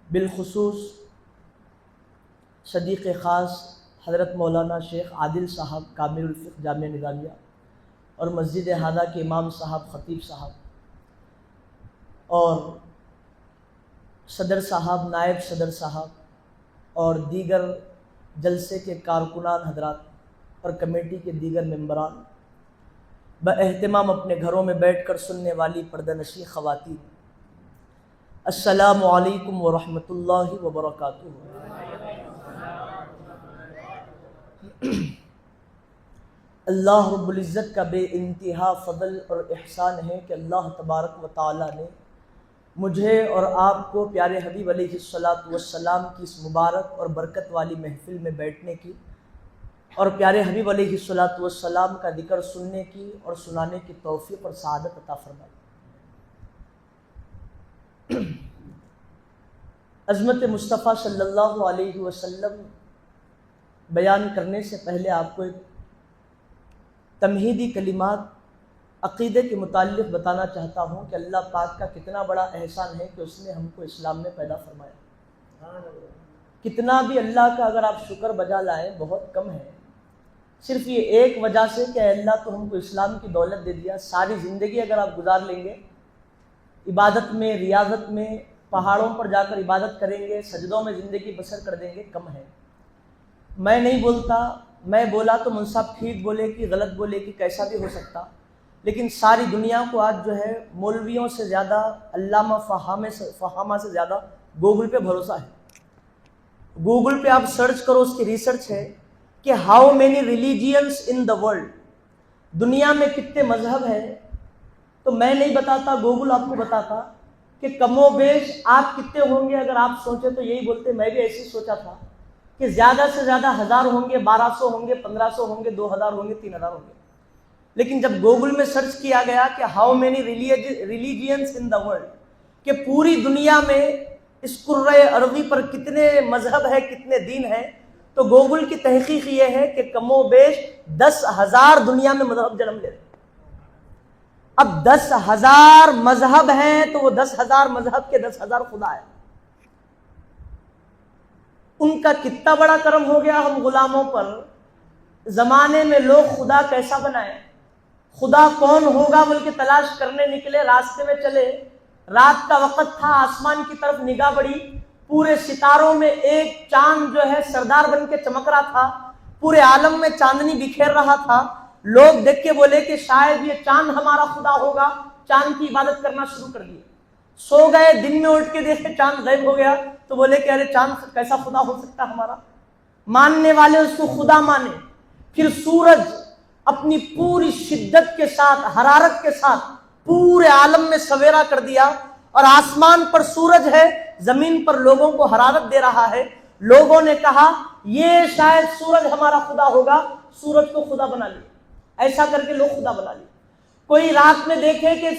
بالخصوص صدیق خاص حضرت مولانا شیخ عادل صاحب کامل الفقہ جامعہ نظامیہ اور مسجد ہادہ کے امام صاحب خطیب صاحب اور صدر صاحب نائب صدر صاحب اور دیگر جلسے کے کارکنان حضرات اور کمیٹی کے دیگر ممبران، باہتمام اپنے گھروں میں بیٹھ کر سننے والی پردہ نشین خواتین، السلام علیکم ورحمۃ اللہ وبرکاتہ۔ اللہ رب العزت کا بے انتہا فضل اور احسان ہے کہ اللہ تبارک و تعالی نے مجھے اور آپ کو پیارے حبیب علیہ الصلاۃ والسلام کی اس مبارک اور برکت والی محفل میں بیٹھنے کی اور پیارے حبیب علیہ الصلاۃ والسلام کا ذکر سننے کی اور سنانے کی توفیق اور سعادت عطا فرمائی۔ عظمت مصطفیٰ صلی اللہ علیہ وسلم بیان کرنے سے پہلے آپ کو ایک تمہیدی کلمات عقیدے کے متعلق بتانا چاہتا ہوں کہ اللہ پاک کا کتنا بڑا احسان ہے کہ اس نے ہم کو اسلام میں پیدا فرمایا۔ کتنا بھی اللہ کا اگر آپ شکر بجا لائیں بہت کم ہے۔ صرف یہ ایک وجہ سے کہ اللہ تو ہم کو اسلام کی دولت دے دیا، ساری زندگی اگر آپ گزار لیں گے عبادت میں، ریاضت میں، پہاڑوں پر جا کر عبادت کریں گے، سجدوں میں زندگی بسر کر دیں گے، کم ہے۔ میں نہیں بولتا، میں بولا تو منصف ٹھیک بولے کہ غلط بولے کہ کیسا بھی ہو سکتا، لیکن ساری دنیا کو آج جو ہے مولویوں سے زیادہ، علامہ فہامہ سے زیادہ گوگل پہ بھروسہ ہے۔ گوگل پہ آپ سرچ کرو، اس کی ریسرچ ہے کہ how many religions in the world, دنیا میں کتنے مذہب ہیں، تو میں نہیں بتاتا، گوگل آپ کو بتاتا کہ کم و بیش آپ کتنے ہوں گے۔ اگر آپ سوچیں تو یہی بولتے، میں بھی ایسے سوچا تھا کہ زیادہ سے زیادہ 1000 ہوں گے، 1200 ہوں گے، 1500 ہوں گے، 2000 ہوں گے، 3000 ہوں گے۔ لیکن جب گوگل میں سرچ کیا گیا کہ how many religions in the world, کہ پوری دنیا میں اس کرۂ ارضی پر کتنے مذہب ہیں، کتنے دین ہیں، تو گوگل کی تحقیق یہ ہے کہ کم و بیش 10,000 دنیا میں مذہب جنم لے رہے۔ اب 10,000 مذہب ہیں تو وہ 10,000 مذہب کے 10,000 خدا ہے۔ ان کا کتنا بڑا کرم ہو گیا ہم غلاموں پر۔ زمانے میں لوگ خدا کیسا بنائے، خدا کون ہوگا بول کے تلاش کرنے نکلے، راستے میں چلے، رات کا وقت تھا، آسمان کی طرف نگاہ بڑھی، پورے ستاروں میں ایک چاند جو ہے سردار بن کے چمک رہا تھا، پورے عالم میں چاندنی بکھیر رہا تھا۔ لوگ دیکھ کے بولے کہ شاید یہ چاند ہمارا خدا ہوگا، چاند کی عبادت کرنا شروع کر دی۔ سو گئے، دن میں اٹھ کے دیکھے چاند غائب ہو گیا، تو بولے کہ ارے چاند کیسا خدا ہو سکتا ہمارا۔ ماننے والے اس کو خدا مانے۔ پھر سورج اپنی پوری شدت کے ساتھ، حرارت کے ساتھ پورے عالم میں سویرا کر دیا، اور آسمان پر سورج ہے، زمین پر لوگوں کو حرارت دے رہا ہے۔ لوگوں نے کہا یہ شاید سورج ہمارا خدا ہوگا، سورج کو خدا بنا لیا۔ ایسا کر کے لوگ خدا بنا لیے۔ کوئی رات میں دیکھے کہ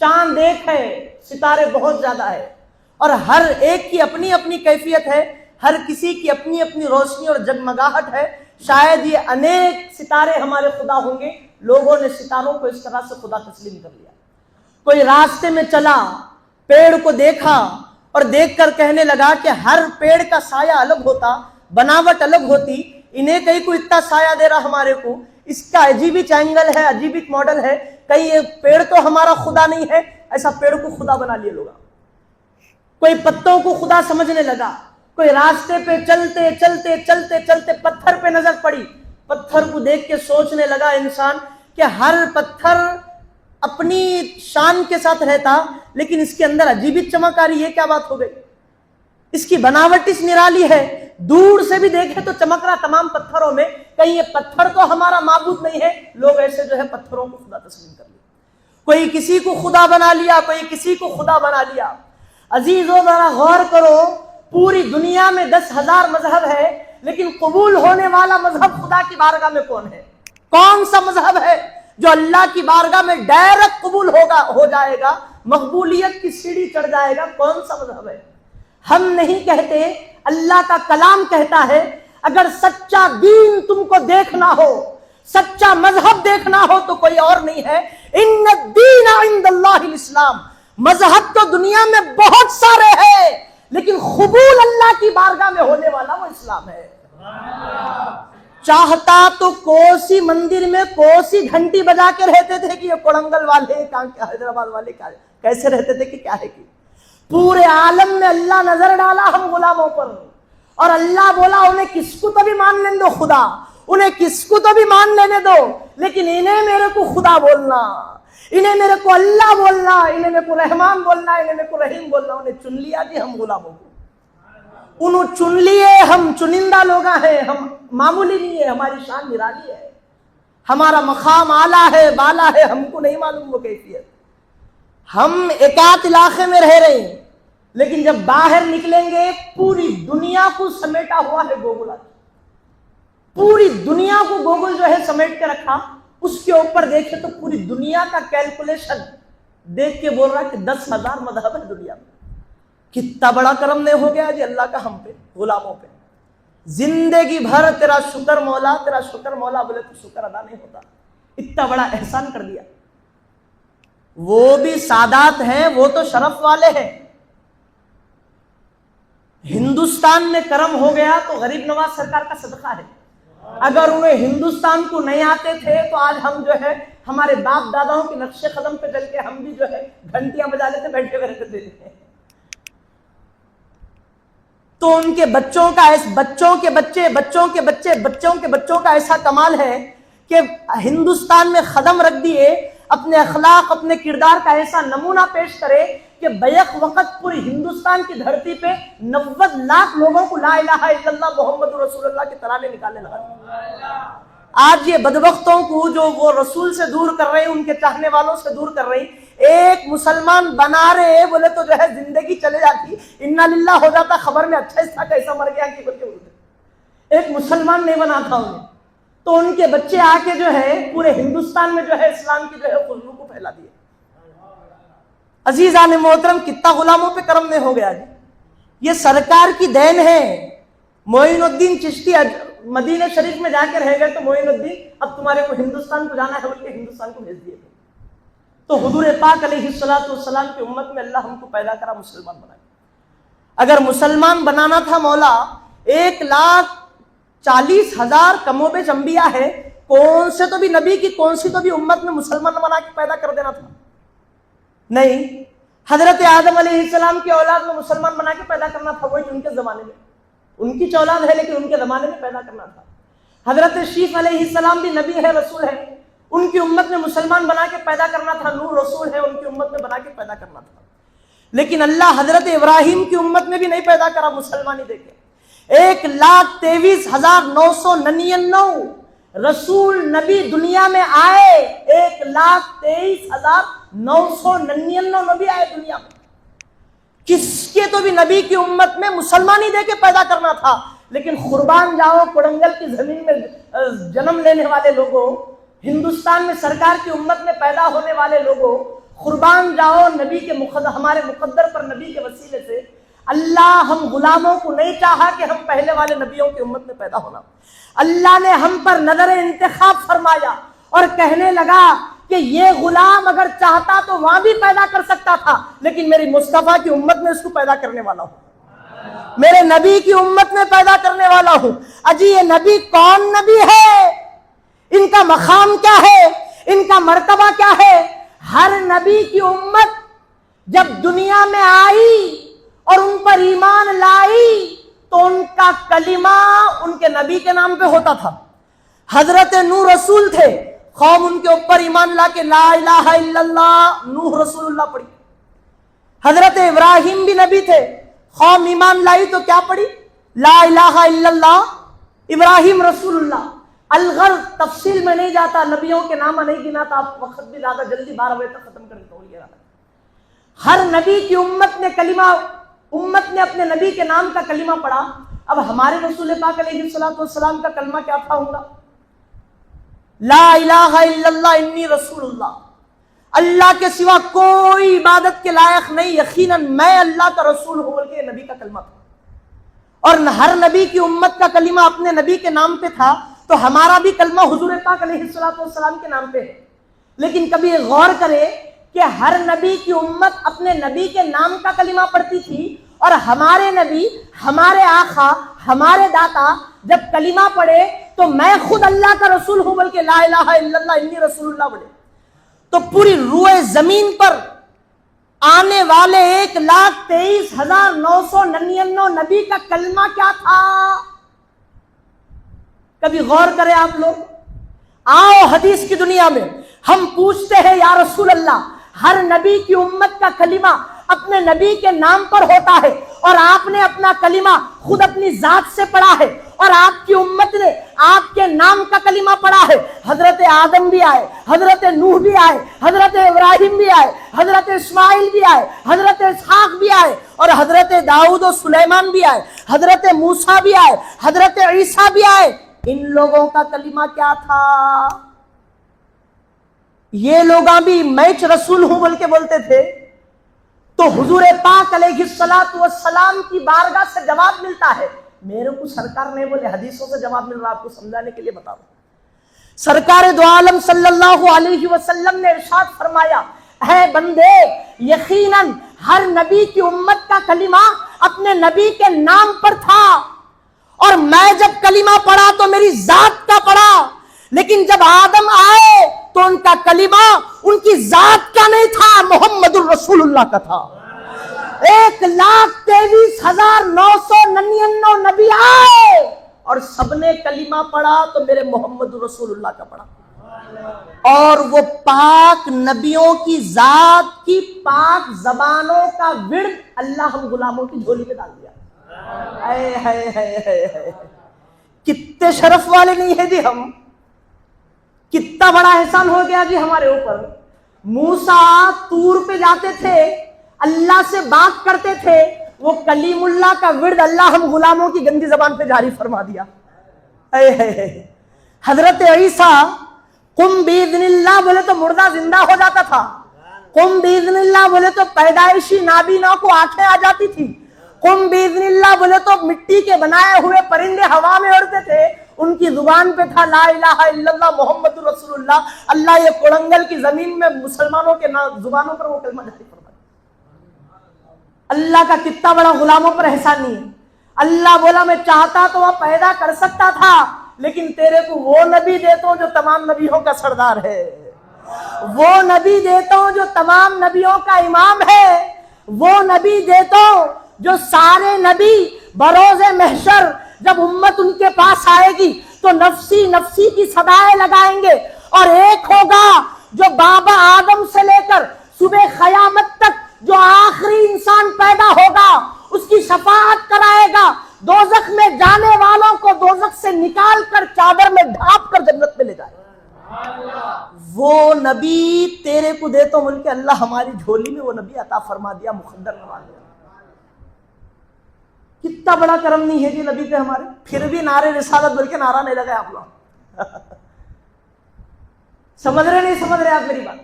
چاند ایک ہے، ستارے بہت زیادہ ہے، اور ہر ایک کی اپنی اپنی کیفیت ہے، ہر کسی کی اپنی اپنی روشنی اور جگمگاہٹ ہے، شاید یہ انیک ستارے ہمارے خدا ہوں گے۔ لوگوں نے ستاروں کو اس طرح سے خدا تسلیم کر لیا۔ کوئی راستے میں چلا، پیڑ کو دیکھا اور دیکھ کر کہنے لگا کہ ہر پیڑ کا سایہ الگ ہوتا، بناوٹ الگ ہوتی، انہیں کہیں کو اتنا سایہ دے رہا ہمارے کو، اس کا عجیب ہی اینگل ہے، عجیب ہی ماڈل ہے، کہیں یہ پیڑ تو ہمارا خدا نہیں ہے۔ ایسا پیڑ کو خدا بنا لیے لوگ۔ کوئی پتوں کو خدا سمجھنے لگا۔ کوئی راستے پہ چلتے چلتے چلتے چلتے پتھر پہ نظر پڑی، پتھر کو دیکھ کے سوچنے لگا انسان کہ ہر پتھر اپنی شان کے ساتھ رہتا، لیکن اس کے اندر عجیب ہی چمک آ رہی ہے، کیا بات ہو گئی؟ اس کی بناوٹ اس نرالی ہے، دور سے بھی دیکھے تو چمک رہا تمام پتھروں میں، کہیں یہ پتھر تو ہمارا معبود نہیں ہے۔ لوگ ایسے جو ہے پتھروں کو خدا تسلیم کر لیا، کوئی کسی کو خدا بنا لیا، کوئی کسی کو خدا بنا لیا۔ عزیزو ذرا غور کرو، پوری دنیا میں 10,000 مذہب ہے، لیکن قبول ہونے والا مذہب خدا کی بارگاہ میں کون ہے؟ کون سا مذہب ہے جو اللہ کی بارگاہ میں ڈائریکٹ قبول ہو جائے گا، مقبولیت کی سیڑھی چڑھ جائے گا؟ کون سا مذہب ہے؟ ہم نہیں کہتے، اللہ کا کلام کہتا ہے، اگر سچا دین تم کو دیکھنا ہو، سچا مذہب دیکھنا ہو تو کوئی اور نہیں ہے، ان الدین عند اللہ الاسلام۔ مذہب تو دنیا میں بہت سارے ہیں، لیکن قبول اسلام ہے. چاہتا تو کوسی مندر میں کوسی گھنٹی بجا کے رہتے تھے کہ یہ کوڑنگل والے حیدرآباد والے کیسے رہتے تھے کہ کیا ہے کہ پورے عالم میں اللہ نظر ڈالا ہم غلاموں پر, اور اللہ بولا انہیں کس کو تو بھی مان لینے دو خدا, انہیں کس کو تو بھی مان لینے دو, لیکن انہیں میرے کو خدا بولنا, انہیں میرے کو اللہ بولنا, انہیں میرے کو رحمان بولنا, انہیں میرے کو رحیم بولنا. انہیں چن لیا جی ہم غلاموں کو, انہوں چن لیے. ہم چنندہ لوگ ہیں, ہم معمولی نہیں ہے, ہماری شان نرالی ہے, ہمارا مقام اعلیٰ ہے, بالا ہے, ہم کو نہیں معلوم وہ کیفیت. ہم ایکات علاقے میں رہ رہے ہیں, لیکن جب باہر نکلیں گے پوری دنیا کو سمیٹا ہوا ہے گوگل. پوری دنیا کو گوگل جو ہے سمیٹ کے رکھا, اس کے اوپر دیکھے تو پوری دنیا کا کیلکولیشن دیکھ کے بول رہا کہ 10,000 مذہب ہے دنیا میں. کتنا بڑا کرم نہیں ہو گیا جی اللہ کا ہم پہ, غلاموں پہ. زندگی بھر تیرا شکر مولا, تیرا شکر مولا بولے تو شکر ادا نہیں ہوتا. اتنا بڑا احسان کر دیا. وہ بھی سادات ہیں, وہ تو شرف والے ہیں. ہندوستان میں کرم ہو گیا تو غریب نواز سرکار کا صدقہ ہے. اگر انہیں ہندوستان کو نہیں آتے تھے تو آج ہم جو ہے ہمارے باپ داداؤں کے نقش قدم پہ چل کے ہم بھی جو ہے گھنٹیاں بجا لیتے, بیٹھے ہوئے رہتے تھے. تو ان کے بچوں کا بچوں کے بچے بچوں کے بچے بچوں کے بچوں کا ایسا کمال ہے کہ ہندوستان میں قدم رکھ دیے, اپنے اخلاق اپنے کردار کا ایسا نمونہ پیش کرے کہ بیک وقت پوری ہندوستان کی دھرتی پہ 90 لاکھ لوگوں کو لا الہ الا اللہ محمد رسول اللہ کے ترانے نکالنے لگا. آج یہ بدبختوں کو جو وہ رسول سے دور کر رہے ہیں, ان کے چاہنے والوں سے دور کر رہے ہیں, ایک مسلمان بنا رہے بولے تو جو ہے زندگی چلے جاتی, انا للہ ہو جاتا, خبر میں اچھا اس تھا کیسا مر گیا کہ بولتے بولتے. ایک مسلمان نہیں بنا تھا انہیں, تو ان کے بچے آ کے جو ہے پورے ہندوستان میں جو ہے اسلام کی جو ہے خوشبو کو پھیلا دیا. عزیزان محترم, کتنا غلاموں پہ کرم نہیں ہو گیا جی. یہ سرکار کی دین ہے. معین الدین چشتی مدینہ شریف میں جا کے رہ گئے تو معین الدین اب تمہارے کو ہندوستان کو جانا ہے بول کے ہندوستان کو بھیج دیے تھے. تو حضور پاک علیہ الصلوۃ والسلام کی امت میں اللہ ہم کو پیدا کرا, مسلمان بنایا. اگر مسلمان بنانا تھا مولا, 1,40,000 کم و بیش انبیاء ہے, کون سے تو بھی نبی کی کون سی تو بھی امت میں مسلمان بنا کے پیدا کر دینا تھا نہیں. حضرت آدم علیہ السلام کی اولاد میں مسلمان بنا کے پیدا کرنا تھا, وہی ان کے زمانے میں, ان کی اولاد ہے لیکن ان کے زمانے میں پیدا کرنا تھا. حضرت شیخ علیہ السلام بھی نبی ہے, رسول ہے, ان کی امت میں مسلمان بنا کے پیدا کرنا تھا. نور رسول ہے, ان کی امت میں بنا کے پیدا کرنا تھا. لیکن اللہ حضرت ابراہیم کی امت میں بھی نہیں پیدا کرا مسلمانی دے کے. 1,23,999 رسول نبی دنیا میں آئے, 1,23,999 نبی آئے دنیا میں. کس کے تو بھی نبی کی امت میں مسلمانی دے کے پیدا کرنا تھا. لیکن قربان جاؤ کوڑنگل کی زمین میں جنم لینے والے لوگوں, ہندوستان میں سرکار کی امت میں پیدا ہونے والے لوگوں, قربان جاؤ نبی کے ہمارے مقدر پر نبی کے وسیلے سے اللہ ہم غلاموں کو نہیں چاہا کہ ہم پہلے والے نبیوں کی امت میں پیدا ہونا. اللہ نے ہم پر نظر انتخاب فرمایا اور کہنے لگا کہ یہ غلام اگر چاہتا تو وہاں بھی پیدا کر سکتا تھا, لیکن میری مصطفیٰ کی امت میں اس کو پیدا کرنے والا ہوں, میرے نبی کی امت میں پیدا کرنے والا ہوں. اجی یہ نبی کون نبی ہے, ان کا مقام کیا ہے, ان کا مرتبہ کیا ہے؟ ہر نبی کی امت جب دنیا میں آئی اور ان پر ایمان لائی تو ان کا کلمہ ان کے نبی کے نام پہ ہوتا تھا. حضرت نوح رسول تھے, قوم ان کے اوپر ایمان لا کے لا الہ الا اللہ نوح رسول اللہ پڑھی. حضرت ابراہیم بھی نبی تھے, قوم ایمان لائی تو کیا پڑھی؟ لا الہ الا اللہ ابراہیم رسول اللہ. الغرض تفصیل میں نہیں جاتا, نبیوں کے نام نہیں گناتا, وقت بھی زیادہ جلدی 12 بجے تک ختم کر دیتا ہوں. ہر نبی کی امت نے اپنے نبی کے نام کا کلمہ پڑھا. اب ہمارے رسول پاک علیہ الصلوۃ والسلام کا کلمہ کیا تھا ہوگا؟ لا الہ الا اللہ انی رسول اللہ. اللہ کے سوا کوئی عبادت کے لائق نہیں, یقیناً میں اللہ کا رسول ہوں بلکہ نبی کا کلمہ تھا. اور ہر نبی کی امت کا کلمہ اپنے نبی کے نام پہ تھا, تو ہمارا بھی کلمہ حضور پاک علیہ الصلوۃ والسلام کے نام پہ ہے. لیکن کبھی غور کرے کہ ہر نبی کی امت اپنے نبی کے نام کا کلمہ پڑھتی تھی, اور ہمارے نبی, ہمارے آقا, ہمارے داتا جب کلمہ پڑھے تو میں خود اللہ کا رسول ہوں بلکہ لا الہ الا اللہ انی رسول اللہ بولے تو پوری روئے زمین پر آنے والے 1,23,999 نبی کا کلمہ کیا تھا؟ کبھی غور کریں آپ لوگ. آؤ حدیث کی دنیا میں ہم پوچھتے ہیں یا رسول اللہ ہر نبی کی امت کا کلمہ اپنے نبی کے نام پر ہوتا ہے اور آپ نے اپنا کلمہ خود اپنی ذات سے پڑھا ہے اور آپ کی امت نے آپ کے نام کا کلمہ پڑھا ہے. حضرت آدم بھی آئے, حضرت نوح بھی آئے, حضرت ابراہیم بھی آئے, حضرت اسماعیل بھی آئے, حضرت اسحاق بھی آئے اور حضرت داؤد و سلیمان بھی آئے, حضرت موسیٰ بھی آئے, حضرت عیسیٰ بھی آئے. ان لوگوں کا کلمہ کیا تھا؟ یہ لوگ بھی میچ رسول ہوں بول کے بولتے تھے تو حضور پاک علیہ الصلوۃ والسلام کی بارگاہ سے جواب ملتا ہے. میرے کو سرکار نہیں بولے, حدیثوں سے جواب مل رہا, آپ کو سمجھانے کے لیے بتا رہا ہوں. سرکار دو عالم صلی اللہ علیہ وسلم نے ارشاد فرمایا اے بندے یقیناً ہر نبی کی امت کا کلمہ اپنے نبی کے نام پر تھا اور میں جب کلمہ پڑھا تو میری ذات کا پڑھا, لیکن جب آدم آئے تو ان کا کلمہ ان کی ذات کا نہیں تھا, محمد الرسول اللہ کا تھا. 1,23,999 نبی آئے اور سب نے کلمہ پڑھا تو میرے محمد الرسول اللہ کا پڑھا. اور وہ پاک نبیوں کی ذات کی پاک زبانوں کا ورد اللہ ہم غلاموں کی جھولی میں ڈال دیا. کتنے شرف والے نہیں ہیں جی ہم, کتنا بڑا احسان ہو گیا جی ہمارے اوپر. موسیٰ طور پہ جاتے تھے, اللہ سے بات کرتے تھے, وہ کلیم اللہ کا ورد اللہ ہم غلاموں کی گندی زبان پہ جاری فرما دیا. حضرت عیسیٰ قم باذن اللہ بولے تو مردہ زندہ ہو جاتا تھا, قم باذن اللہ بولے تو پیدائشی نابینا کو آنکھیں آ جاتی تھی, قم باذن اللہ بولے تو مٹی کے بنائے ہوئے پرندے ہوا میں اڑتے تھے, ان کی زبان پہ تھا لا الہ الا اللہ محمد رسول اللہ. اللہ یہ کوڑنگل کی زمین میں مسلمانوں کے زبانوں پر وہ کلمہ جاری فرما. اللہ کا کتنا بڑا غلاموں پر احسان نہیں ہے. اللہ بولا میں چاہتا تو وہ پیدا کر سکتا تھا, لیکن تیرے کو وہ نبی دیتا ہوں جو تمام نبیوں کا سردار ہے, وہ نبی دیتا ہوں جو تمام نبیوں کا امام ہے, وہ نبی دیتا ہوں جو سارے نبی بروز محشر جب امت ان کے پاس آئے گی تو نفسی نفسی کی صدائیں لگائیں گے, اور ایک ہوگا جو بابا آدم سے لے کر صبح قیامت تک جو آخری انسان پیدا ہوگا اس کی شفاعت کرائے گا, دوزخ میں جانے والوں کو دوزخ سے نکال کر چادر میں ڈھانپ کر جنت میں لے جائے. وہ نبی تیرے کو دیتا ہوں بول کے اللہ ہماری جھولی میں وہ نبی عطا فرما دیا, مقدر نواز دیا. کتنا بڑا کرم نہیں ہے جی نبی پہ ہمارے. پھر بھی نعرے رسالت بول کے نعرہ نہیں لگائے آپ لوگ. سمجھ رہے نہیں سمجھ رہے آپ میری بات؟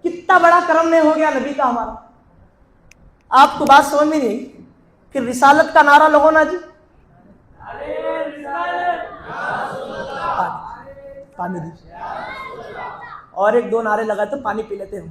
کتنا بڑا کرم نہیں ہو گیا نبی کا ہمارا. آپ کو بات سمجھ میں نہیں, پھر رسالت کا نعرہ لگو نا جی. پانی دیجیے اور ایک دو نعرے لگائے تو پانی پی لیتے ہم.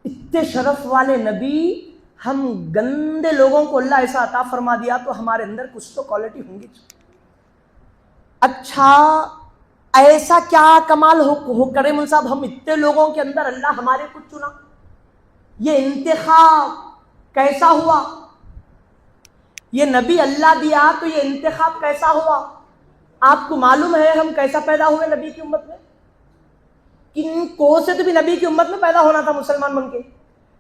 اتنے شرف والے نبی, ہم گندے لوگوں کو اللہ ایسا عطا فرما دیا تو ہمارے اندر کچھ تو کوالٹی ہوں گی. اچھا ایسا کیا کمال ہو کرے مل صاحب, ہم اتنے لوگوں کے اندر اللہ ہمارے کو چنا, یہ انتخاب کیسا ہوا؟ یہ نبی اللہ دیا تو یہ انتخاب کیسا ہوا؟ آپ کو معلوم ہے ہم کیسا پیدا ہوئے نبی کی امت میں؟ کن کو سے تو بھی نبی کی امت میں پیدا ہونا تھا مسلمان بن کے,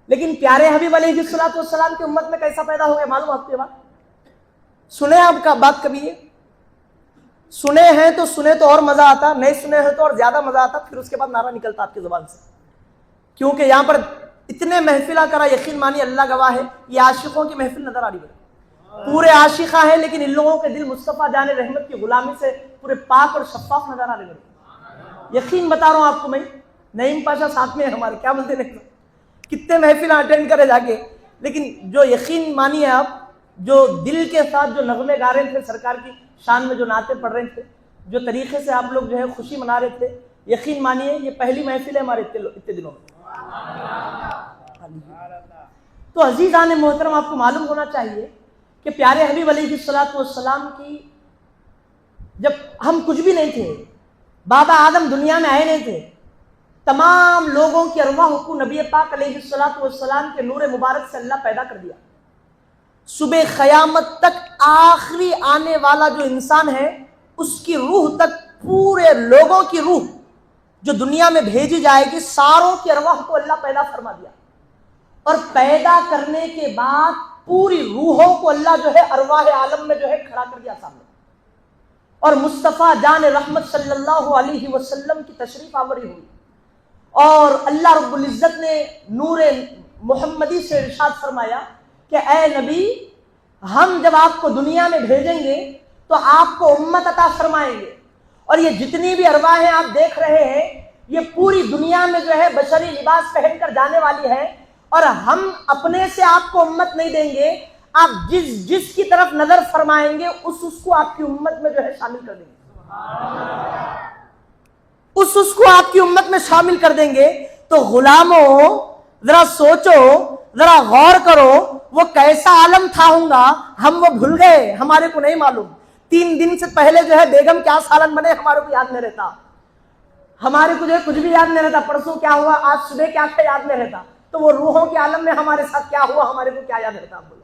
لیکن پیارے حبیب علیہ الصلوۃ والسلام کی امت میں کیسا پیدا ہو گیا معلوم آپ کو؟ بات سنے آپ کا بات کبھی یہ سنے ہیں تو سنے تو اور مزہ آتا, نہیں سنے ہیں تو اور زیادہ مزہ آتا. پھر اس کے بعد نعرہ نکلتا آپ کی زبان سے, کیونکہ یہاں پر اتنے محفلہ کرا, یقین مانی اللہ گواہ ہے, یہ عاشقوں کی محفل نظر آ رہی ہے. پورے عاشقہ ہیں لیکن ان لوگوں کے دل مصطفیٰ جان رحمت کی غلامی سے پورے پاک اور شفاف نظر آ رہے ہیں. یقین بتا رہا ہوں آپ کو میں, نعیم پاشا ساتھ میں ہمارے, کیا بولتے ہیں, کتنے محفل اٹینڈ کرے جا کے, لیکن جو یقین مانی ہے آپ جو دل کے ساتھ جو نغمے گا رہے تھے سرکار کی شان میں، جو نعتیں پڑھ رہے تھے، جو طریقے سے آپ لوگ جو ہے خوشی منا رہے تھے، یقین مانیے یہ پہلی محفل ہے ہمارے اتنے دنوں میں۔ تو عزیزان محترم، آپ کو معلوم ہونا چاہیے کہ پیارے حبیب علیہ الصلوۃ والسلام کی جب ہم کچھ بھی نہیں تھے، بابا آدم دنیا میں آئے نہیں تھے، تمام لوگوں کی ارواح کو نبی پاک علیہ الصلوۃ والسلام کے نور مبارک سے اللہ پیدا کر دیا۔ صبح قیامت تک آخری آنے والا جو انسان ہے اس کی روح تک پورے لوگوں کی روح جو دنیا میں بھیجی جائے گی، ساروں کی ارواح کو اللہ پیدا فرما دیا، اور پیدا کرنے کے بعد پوری روحوں کو اللہ جو ہے ارواح عالم میں جو ہے کھڑا کر دیا سامنے، اور مصطفیٰ جان رحمت صلی اللہ علیہ وسلم کی تشریف آوری ہوئی، اور اللہ رب العزت نے نور محمدی سے ارشاد فرمایا کہ اے نبی، ہم جب آپ کو دنیا میں بھیجیں گے تو آپ کو امت عطا فرمائیں گے، اور یہ جتنی بھی ارواحیں آپ دیکھ رہے ہیں یہ پوری دنیا میں جو ہے بشری لباس پہن کر جانے والی ہے، اور ہم اپنے سے آپ کو امت نہیں دیں گے، آپ جس کی طرف نظر فرمائیں گے اس کو آپ کی امت میں جو ہے شامل کر دیں گے، اس کو آپ کی امت میں شامل کر دیں گے۔ تو غلاموں ذرا سوچو، ذرا غور کرو، وہ کیسا عالم تھا ہوں گا، ہم وہ بھول گئے، ہمارے کو نہیں معلوم۔ 3 دن سے پہلے جو ہے بیگم کیا سالن بنے ہمارے کو یاد نہیں رہتا، ہمارے کو جو ہے کچھ بھی یاد نہیں رہتا، پرسوں کیا ہوا، آج صبح کیا تھا یاد نہیں رہتا، تو وہ روحوں کے عالم میں ہمارے ساتھ کیا ہوا ہمارے کو کیا یاد رہتا آپ بولو۔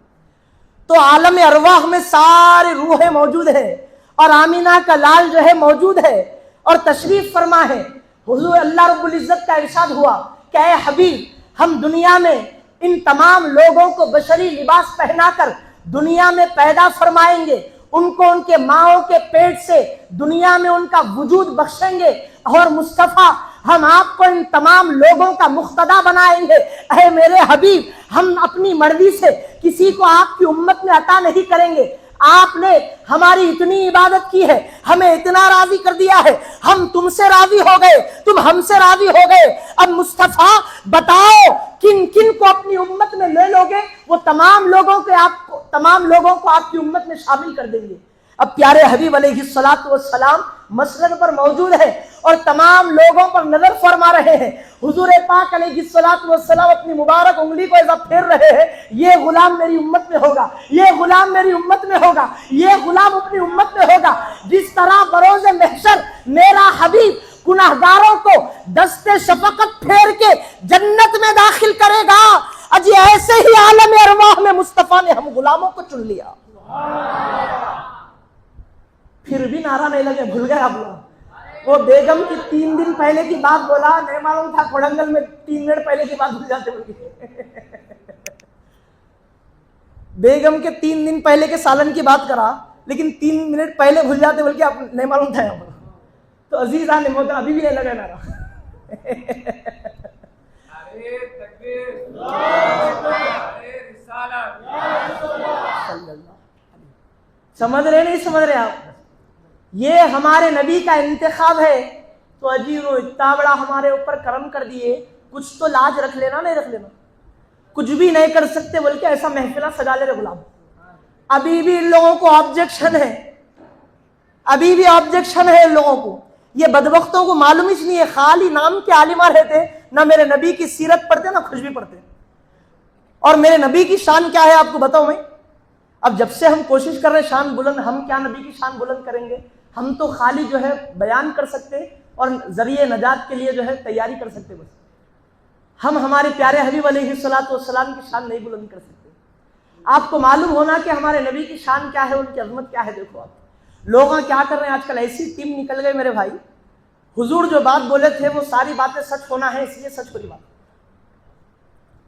تو عالم ارواح میں ساری روحیں موجود ہیں، اور آمینہ کا لال جو ہے موجود ہے اور تشریف فرما ہے۔ حضور اللہ رب العزت کا ارشاد ہوا کہ اے حبیب، ہم دنیا میں ان تمام لوگوں کو بشری لباس پہنا کر دنیا میں پیدا فرمائیں گے، ان کو ان کے ماؤں کے پیٹ سے دنیا میں ان کا وجود بخشیں گے، اور مصطفیٰ ہم آپ کو ان تمام لوگوں کا مقتدا بنائیں گے۔ اے میرے حبیب، ہم اپنی مرضی سے کسی کو آپ کی امت میں عطا نہیں کریں گے، آپ نے ہماری اتنی عبادت کی ہے، ہمیں اتنا راضی کر دیا ہے، ہم تم سے راضی ہو گئے، تم ہم سے راضی ہو گئے، اب مصطفیٰ بتاؤ کن کن کو اپنی امت میں لے لو گے، وہ تمام لوگوں کو آپ کی امت میں شامل کر دیں گے۔ اب پیارے حبیب علیہ الصلوۃ والسلام مسند پر موجود ہے اور تمام لوگوں پر نظر فرما رہے ہیں۔ حضور پاک علیہ الصلوۃ والسلام اپنی مبارک انگلی کو ایسا پھیر رہے ہیں، یہ غلام میری امت میں ہوگا، یہ غلام میری امت میں ہوگا، یہ غلام اپنی امت میں ہوگا۔ جس طرح بروز محشر میرا حبیب گناہگاروں کو دست شفقت پھیر کے جنت میں داخل کرے گا، اجی ایسے ہی عالم ارواح میں مصطفیٰ نے ہم غلاموں کو چن لیا۔ پھر بھی نعرہ نہیں لگے، بھول گئے آپ لوگ۔ وہ بیگم کی 3 دن پہلے کی بات بولا، نہیں معلوم تھا کوڑنگل میں 3 منٹ پہلے کی بات بھول جاتے بول کے۔ بیگم کے 3 دن پہلے کے سالن کی بات کرا، لیکن 3 منٹ پہلے بھول جاتے بول کے آپ نہیں معلوم تھا یہاں پر۔ تو عزیزان محترم، ابھی بھی نہیں لگا نعرہ۔ سمجھ رہے نہیں سمجھ رہے آپ؟ یہ ہمارے نبی کا انتخاب ہے، تو عجیب اتنا بڑا ہمارے اوپر کرم کر دیے، کچھ تو لاج رکھ لینا، نہیں رکھ لینا، کچھ بھی نہیں کر سکتے بول کے ایسا محفلہ سجا لے رہے غلام۔ ابھی بھی ان لوگوں کو آبجیکشن ہے، ابھی بھی آبجیکشن ہے ان لوگوں کو۔ یہ بدبختوں کو معلوم ہی نہیں ہے، خالی نام کے عالمہ رہتے، نہ میرے نبی کی سیرت پڑھتے نہ کچھ بھی پڑھتے۔ اور میرے نبی کی شان کیا ہے آپ کو بتاؤں میں؟ اب جب سے ہم کوشش کر رہے ہیں شان بلند، ہم کیا نبی کی شان بلند کریں گے؟ ہم تو خالی جو ہے بیان کر سکتے اور ذریعہ نجات کے لیے جو ہے تیاری کر سکتے، بس ہم ہمارے پیارے حبیب علیہ الصلوۃ والسلام کی شان نہیں بلند کر سکتے۔ آپ کو معلوم ہونا کہ ہمارے نبی کی شان کیا ہے، ان کی عظمت کیا ہے۔ دیکھو آپ لوگ کیا کر رہے ہیں آج کل، ایسی ٹیم نکل گئے میرے بھائی، حضور جو بات بولے تھے وہ ساری باتیں سچ ہونا ہے، اس لیے سچ ہو رہی بات،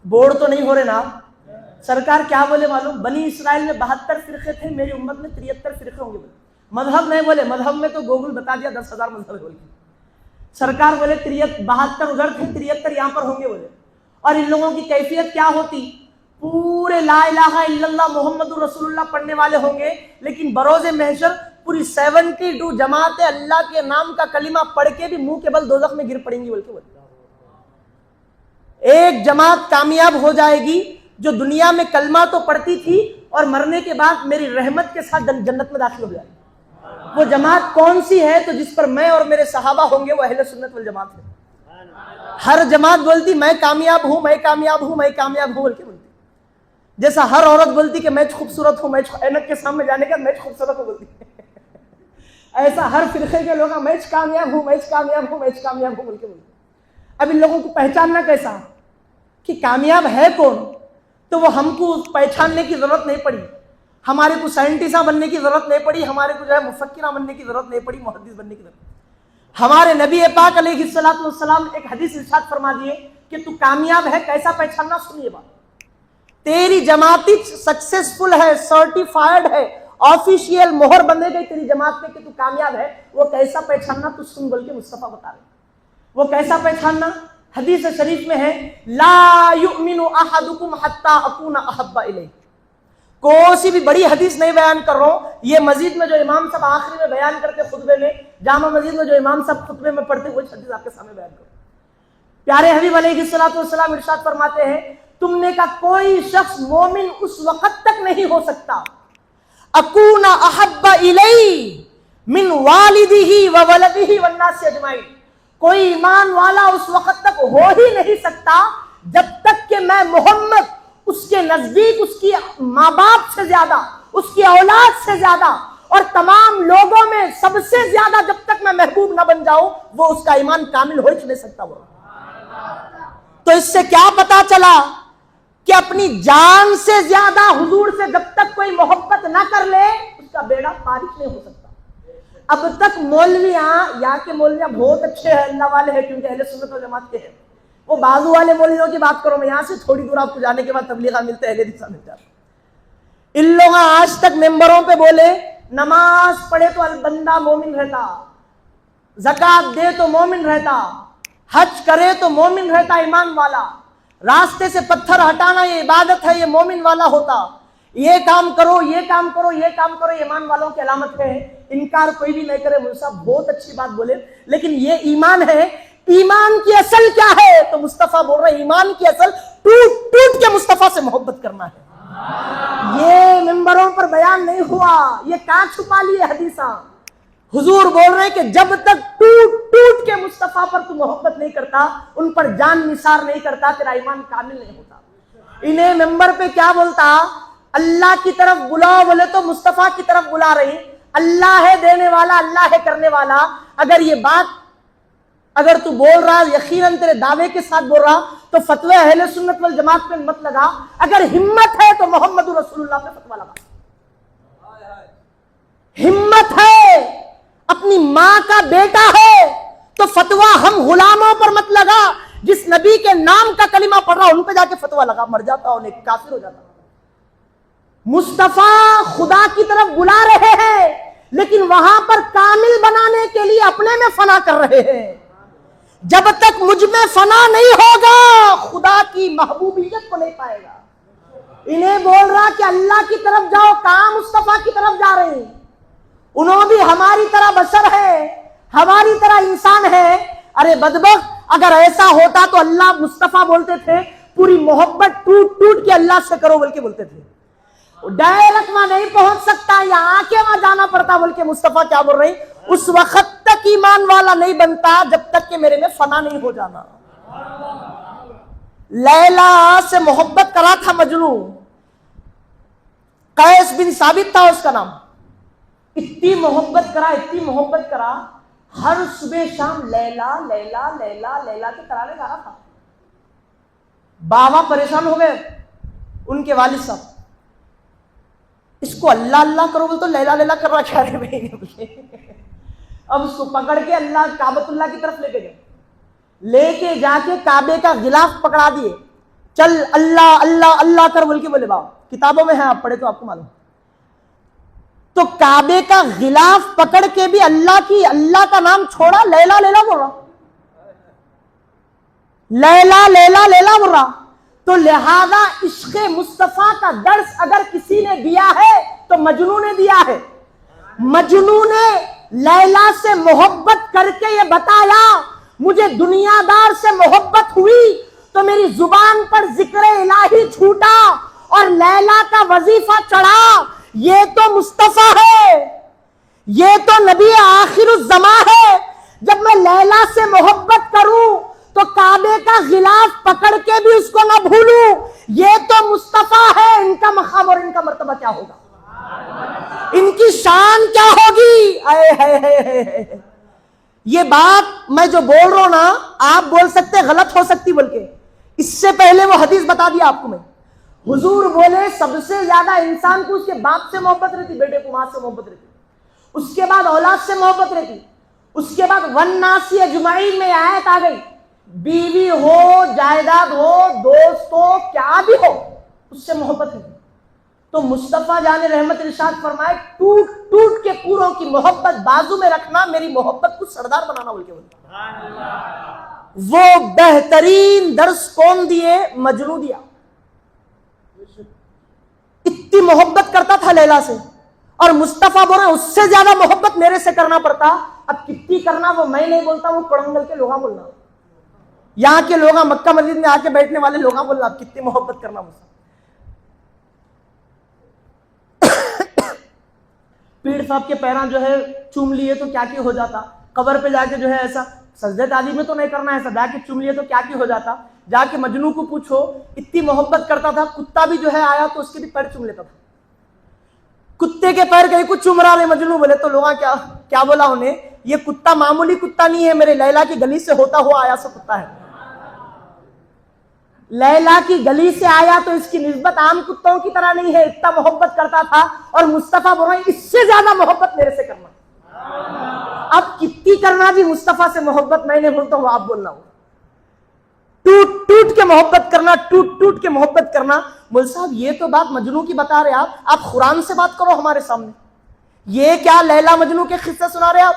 بورڈ تو نہیں ہو رہے نا۔ سرکار کیا بولے معلوم؟ بنی اسرائیل میں 72 فرقے تھے، میری امت میں 73 فرقے ہوں گے بولے۔ مذہب نہیں بولے، مذہب میں تو گوگل بتا دیا 10,000 مذہب ہے بول کے۔ سرکار بولے 72 ادھر تھے، 73 یہاں پر ہوں گے بولے۔ اور ان لوگوں کی کیفیت کیا ہوتی؟ پورے لا الہ الا اللہ محمد رسول اللہ پڑھنے والے ہوں گے، لیکن بروز محشر پوری 72 جماعتیں اللہ کے نام کا کلمہ پڑھ کے بھی منہ کے بل دوزخ میں گر پڑیں گی بول کے بولے۔ ایک جماعت کامیاب ہو جائے گی جو دنیا میں کلمہ تو پڑھتی تھی اور مرنے کے بعد میری رحمت کے ساتھ جنت میں داخل ہو جائے. وہ جماعت کون سی ہے؟ تو جس پر میں اور میرے صحابہ ہوں گے، وہ اہل سنت والجماعت ہے. ہر جماعت بولتی میں کامیاب ہوں، میں کامیاب ہوں، میں کامیاب ہوں بول کے بولتی. جیسا ہر عورت بولتی کہ میں خوبصورت ہوں، میں عینک کے سامنے جانے کا میں خوبصورت ہوں بولتی، ایسا ہر فرقے کے لوگ میں کامیاب ہوں، میں کامیاب ہوں، میں کامیاب ہوں بول کے بولتی. اب ان لوگوں کو پہچاننا کیسا کہ کامیاب ہے کون؟ تو وہ ہم کو پہچاننے کی ضرورت نہیں پڑی، ہمارے کو سائنٹسٹ بننے کی ضرورت نہیں پڑی، ہمارے کو جو ہے مفکرہ بننے کی ضرورت نہیں پڑی، محدث بننے کی ضرورت. ہمارے نبی پاک علیہ الصلوۃ والسلام ایک حدیث ارشاد فرما دیے کہ تو کامیاب ہے کیسا پہچاننا. سنیے بات، تیری جماعتی سکسیسفل ہے، سرٹیفائڈ ہے، آفیشیل مہر بندے گئی تیری جماعت میں کہ تو کامیاب ہے. وہ کیسا پہچاننا تو سن بول کے مصطفیٰ بتا رہے. وہ کیسا پہچاننا؟ حدیث شریف میں ہے لا یؤمن احدکم حتی اکون احب الیہ. کوئی بھی بڑی حدیث نہیں بیان کر رہا ہوں، یہ مسجد میں جو امام صاحب آخری میں بیان کرتے خطبے میں، جامع مسجد میں جو امام صاحب خطبے میں پڑھتے، وہ حدیث آپ کے سامنے بیان کرو. پیارے حبیب علیہ الصلوۃ والسلام ارشاد فرماتے ہیں تم نے کا کوئی شخص مومن اس وقت تک نہیں ہو سکتا اکون احب الیہ من والدہ وولدہ والناس اجمعین. کوئی ایمان والا اس وقت تک ہو ہی نہیں سکتا جب تک کہ میں محمد اس کے نزدیک اس کی ماں باپ سے زیادہ، اس کی اولاد سے زیادہ اور تمام لوگوں میں سب سے زیادہ جب تک میں محبوب نہ بن جاؤں، وہ اس کا ایمان کامل ہو ہی نہیں سکتا. وہ تو اس سے کیا پتا چلا کہ اپنی جان سے زیادہ حضور سے جب تک کوئی محبت نہ کر لے اس کا بیڑا پارش نہیں ہو سکتا. اب تک مولویاں، یہاں کے مولویاں بہت اچھے ہیں، اللہ والے ہیں کیونکہ اہل سنت والجماعت کے ہیں. وہ بازو والے مولویوں کی بات کرو، میں یہاں سے تھوڑی دور آپ کو جانے کے بعد تبلیغہ ملتے، اہل حدیث ملتا. ان لوگ آج تک ممبروں پہ بولے نماز پڑھے تو بندہ مومن رہتا، زکات دے تو مومن رہتا، حج کرے تو مومن رہتا ایمان والا، راستے سے پتھر ہٹانا یہ عبادت ہے، یہ مومن والا ہوتا، یہ کام کرو، یہ کام کرو، یہ کام کرو، ایمان والوں کی علامت ہے. انکار کوئی بھی نہیں کرے. مولوی صاحب بہت اچھی بات بولے، لیکن یہ ایمان ہے. ایمان کی اصل کیا ہے؟ تو مصطفیٰ بول رہے ہیں ایمان کی اصل ٹوٹ ٹوٹ کے مصطفیٰ سے محبت کرنا ہے. یہ ممبروں پر بیان نہیں ہوا، یہ کہاں چھپا لیے حدیثاں. حضور بول رہے ہیں کہ جب تک ٹوٹ ٹوٹ کے مصطفیٰ پر تو محبت نہیں کرتا، ان پر جان نثار نہیں کرتا، تیرا ایمان کامل نہیں ہوتا. انہیں ممبر پہ کیا بولتا؟ اللہ کی طرف بلاؤ بولے تو مصطفیٰ کی طرف بلا رہی. اللہ ہے دینے والا، اللہ ہے کرنے والا. اگر یہ بات اگر تو بول رہا یقیناً تیرے دعوے کے ساتھ بول رہا تو فتوی اہل سنت والجماعت پہ مت لگا. اگر ہمت ہے تو محمد رسول اللہ پہ فتویٰ لگا. ہمت ہے، اپنی ماں کا بیٹا ہے تو فتویٰ ہم غلاموں پر مت لگا. جس نبی کے نام کا کلمہ پڑھ رہا ان پہ جا کے فتویٰ لگا، مر جاتا انہیں کافر ہو جاتا. مصطفیٰ خدا کی طرف بلا رہے ہیں لیکن وہاں پر کامل بنانے کے لیے اپنے میں فنا کر رہے ہیں. جب تک مجھ میں فنا نہیں ہوگا خدا کی محبوبیت کو نہیں پائے گا. انہیں بول رہا کہ اللہ کی طرف جاؤ، کہاں مصطفیٰ کی طرف جا رہے ہیں. انہوں بھی ہماری طرح بشر ہے، ہماری طرح انسان ہے. ارے بدبخت، اگر ایسا ہوتا تو اللہ مصطفیٰ بولتے تھے پوری محبت ٹوٹ ٹوٹ کے اللہ سے کرو بول کے بولتے تھے. ڈائریکٹ وہاں نہیں پہنچ سکتا، یہاں کے وہاں جانا پڑتا بول کے مصطفیٰ کیا بول رہے ہیں؟ اس وقت تک ایمان والا نہیں بنتا جب تک کہ میرے میں فنا نہیں ہو جانا. لیلا سے محبت کرا تھا مجنو، قیس بن ثابت تھا اس کا نام. اتنی محبت کرا ہر صبح شام لیلا لیلا لیلا لیلا کے ترانے گا رہا تھا. بابا پریشان ہو گئے ان کے والد صاحب، اس کو اللہ اللہ کرو بول تو لیلا لیلا کر رہا کیا رہے بھائی. اب اس کو پکڑ کے اللہ کعبۃ اللہ کی طرف لے کے گئے، لے کے جا کے کعبے کا غلاف پکڑا دیے. چل اللہ اللہ اللہ کر بول کے بولے. بابا کتابوں میں ہے، آپ پڑھے تو آپ کو معلوم. تو کعبے کا غلاف پکڑ کے بھی اللہ کا نام چھوڑا، لیلا لیلا بول رہا، لیلا لیلا لیلا بول رہا. تو لہذا عشق مصطفیٰ کا درس اگر کسی نے دیا ہے تو مجنو نے دیا ہے. مجنو نے لیلا سے محبت کر کے یہ بتایا مجھے دنیا دار سے محبت ہوئی تو میری زبان پر ذکر الہی چھوٹا اور لیلا کا وظیفہ چڑھا، یہ تو مصطفیٰ ہے، یہ تو نبی آخر الزماں ہے۔ جب میں لیلا سے محبت کروں تو کعبے کا غلاف پکڑ کے بھی اس کو نہ بھولوں، یہ تو مصطفیٰ ہے، ان کا مقام اور ان کا مرتبہ کیا ہوگا، ان کی شان کیا ہوگی۔ یہ بات میں جو بول رہا ہوں نا، آپ بول سکتے غلط ہو سکتی، بلکہ اس سے پہلے وہ حدیث بتا دیا آپ کو میں۔ حضور بولے سب سے زیادہ انسان کو اس کے باپ سے محبت رہتی، بیٹے کو ماں سے محبت رہتی، اس کے بعد اولاد سے محبت رہتی، اس کے بعد والناس اجمعین میں آیت آ گئی، بیوی ہو، جائیداد ہو، دوست ہو، کیا بھی ہو، اس سے محبت رہتی۔ تو مصطفیٰ جان رحمت ارشاد فرمائے، ٹوٹ ٹوٹ کے پوروں کی محبت بازو میں رکھنا، میری محبت کو سردار بنانا بول کے بولتا۔ وہ بہترین درس کون دیے؟ مجنو دیا۔ اتنی محبت کرتا تھا لیلا سے، اور مصطفیٰ بول رہے اس سے زیادہ محبت میرے سے کرنا پڑتا۔ اب کتنی کرنا وہ میں نہیں بولتا، وہ کڑنگل کے لوگاں بولنا، یہاں کے لوگاں، مکہ مسجد میں آ کے بیٹھنے والے لوگاں بولنا، اب کتنی محبت کرنا مجھ سے۔ پیڑ صاحب کے پیراں جو ہے چوم لیے تو کیا کی ہو جاتا، قبر پہ جا کے جو ہے ایسا سجدہ تعظیم میں تو نہیں کرنا، ایسا جا کے چوم لیے تو کیا کی ہو جاتا۔ جا کے مجنو کو پوچھو، اتنی محبت کرتا تھا، کتا بھی جو ہے آیا تو اس کے بھی پیر چوم لیتا تھا۔ کتے کے پیر کہیں کچھ چوم رہا ہے مجنو، بولے تو لوگاں کیا بولا انہیں، یہ کتا معمولی کتا نہیں ہے، میرے لیلا کی گلی سے ہوتا ہوا آیا سو کتا ہے، لیلا کی گلی سے آیا تو اس کی نسبت عام کتوں کی طرح نہیں ہے، اتنا محبت کرتا تھا۔ اور مصطفیٰ بول رہے ہیں اس سے زیادہ محبت میرے سے کرنا۔ اب کتنی کرنا بھی مصطفیٰ سے محبت میں نہیں بولتا ہوں، آپ بولنا ہو، ٹوٹ ٹوٹ کے محبت کرنا، ٹوٹ ٹوٹ کے محبت کرنا۔ مول صاحب یہ تو بات مجنو کی بتا رہے آپ قرآن سے بات کرو ہمارے سامنے، یہ کیا لیلا مجنو کے قصے سنا رہے آپ؟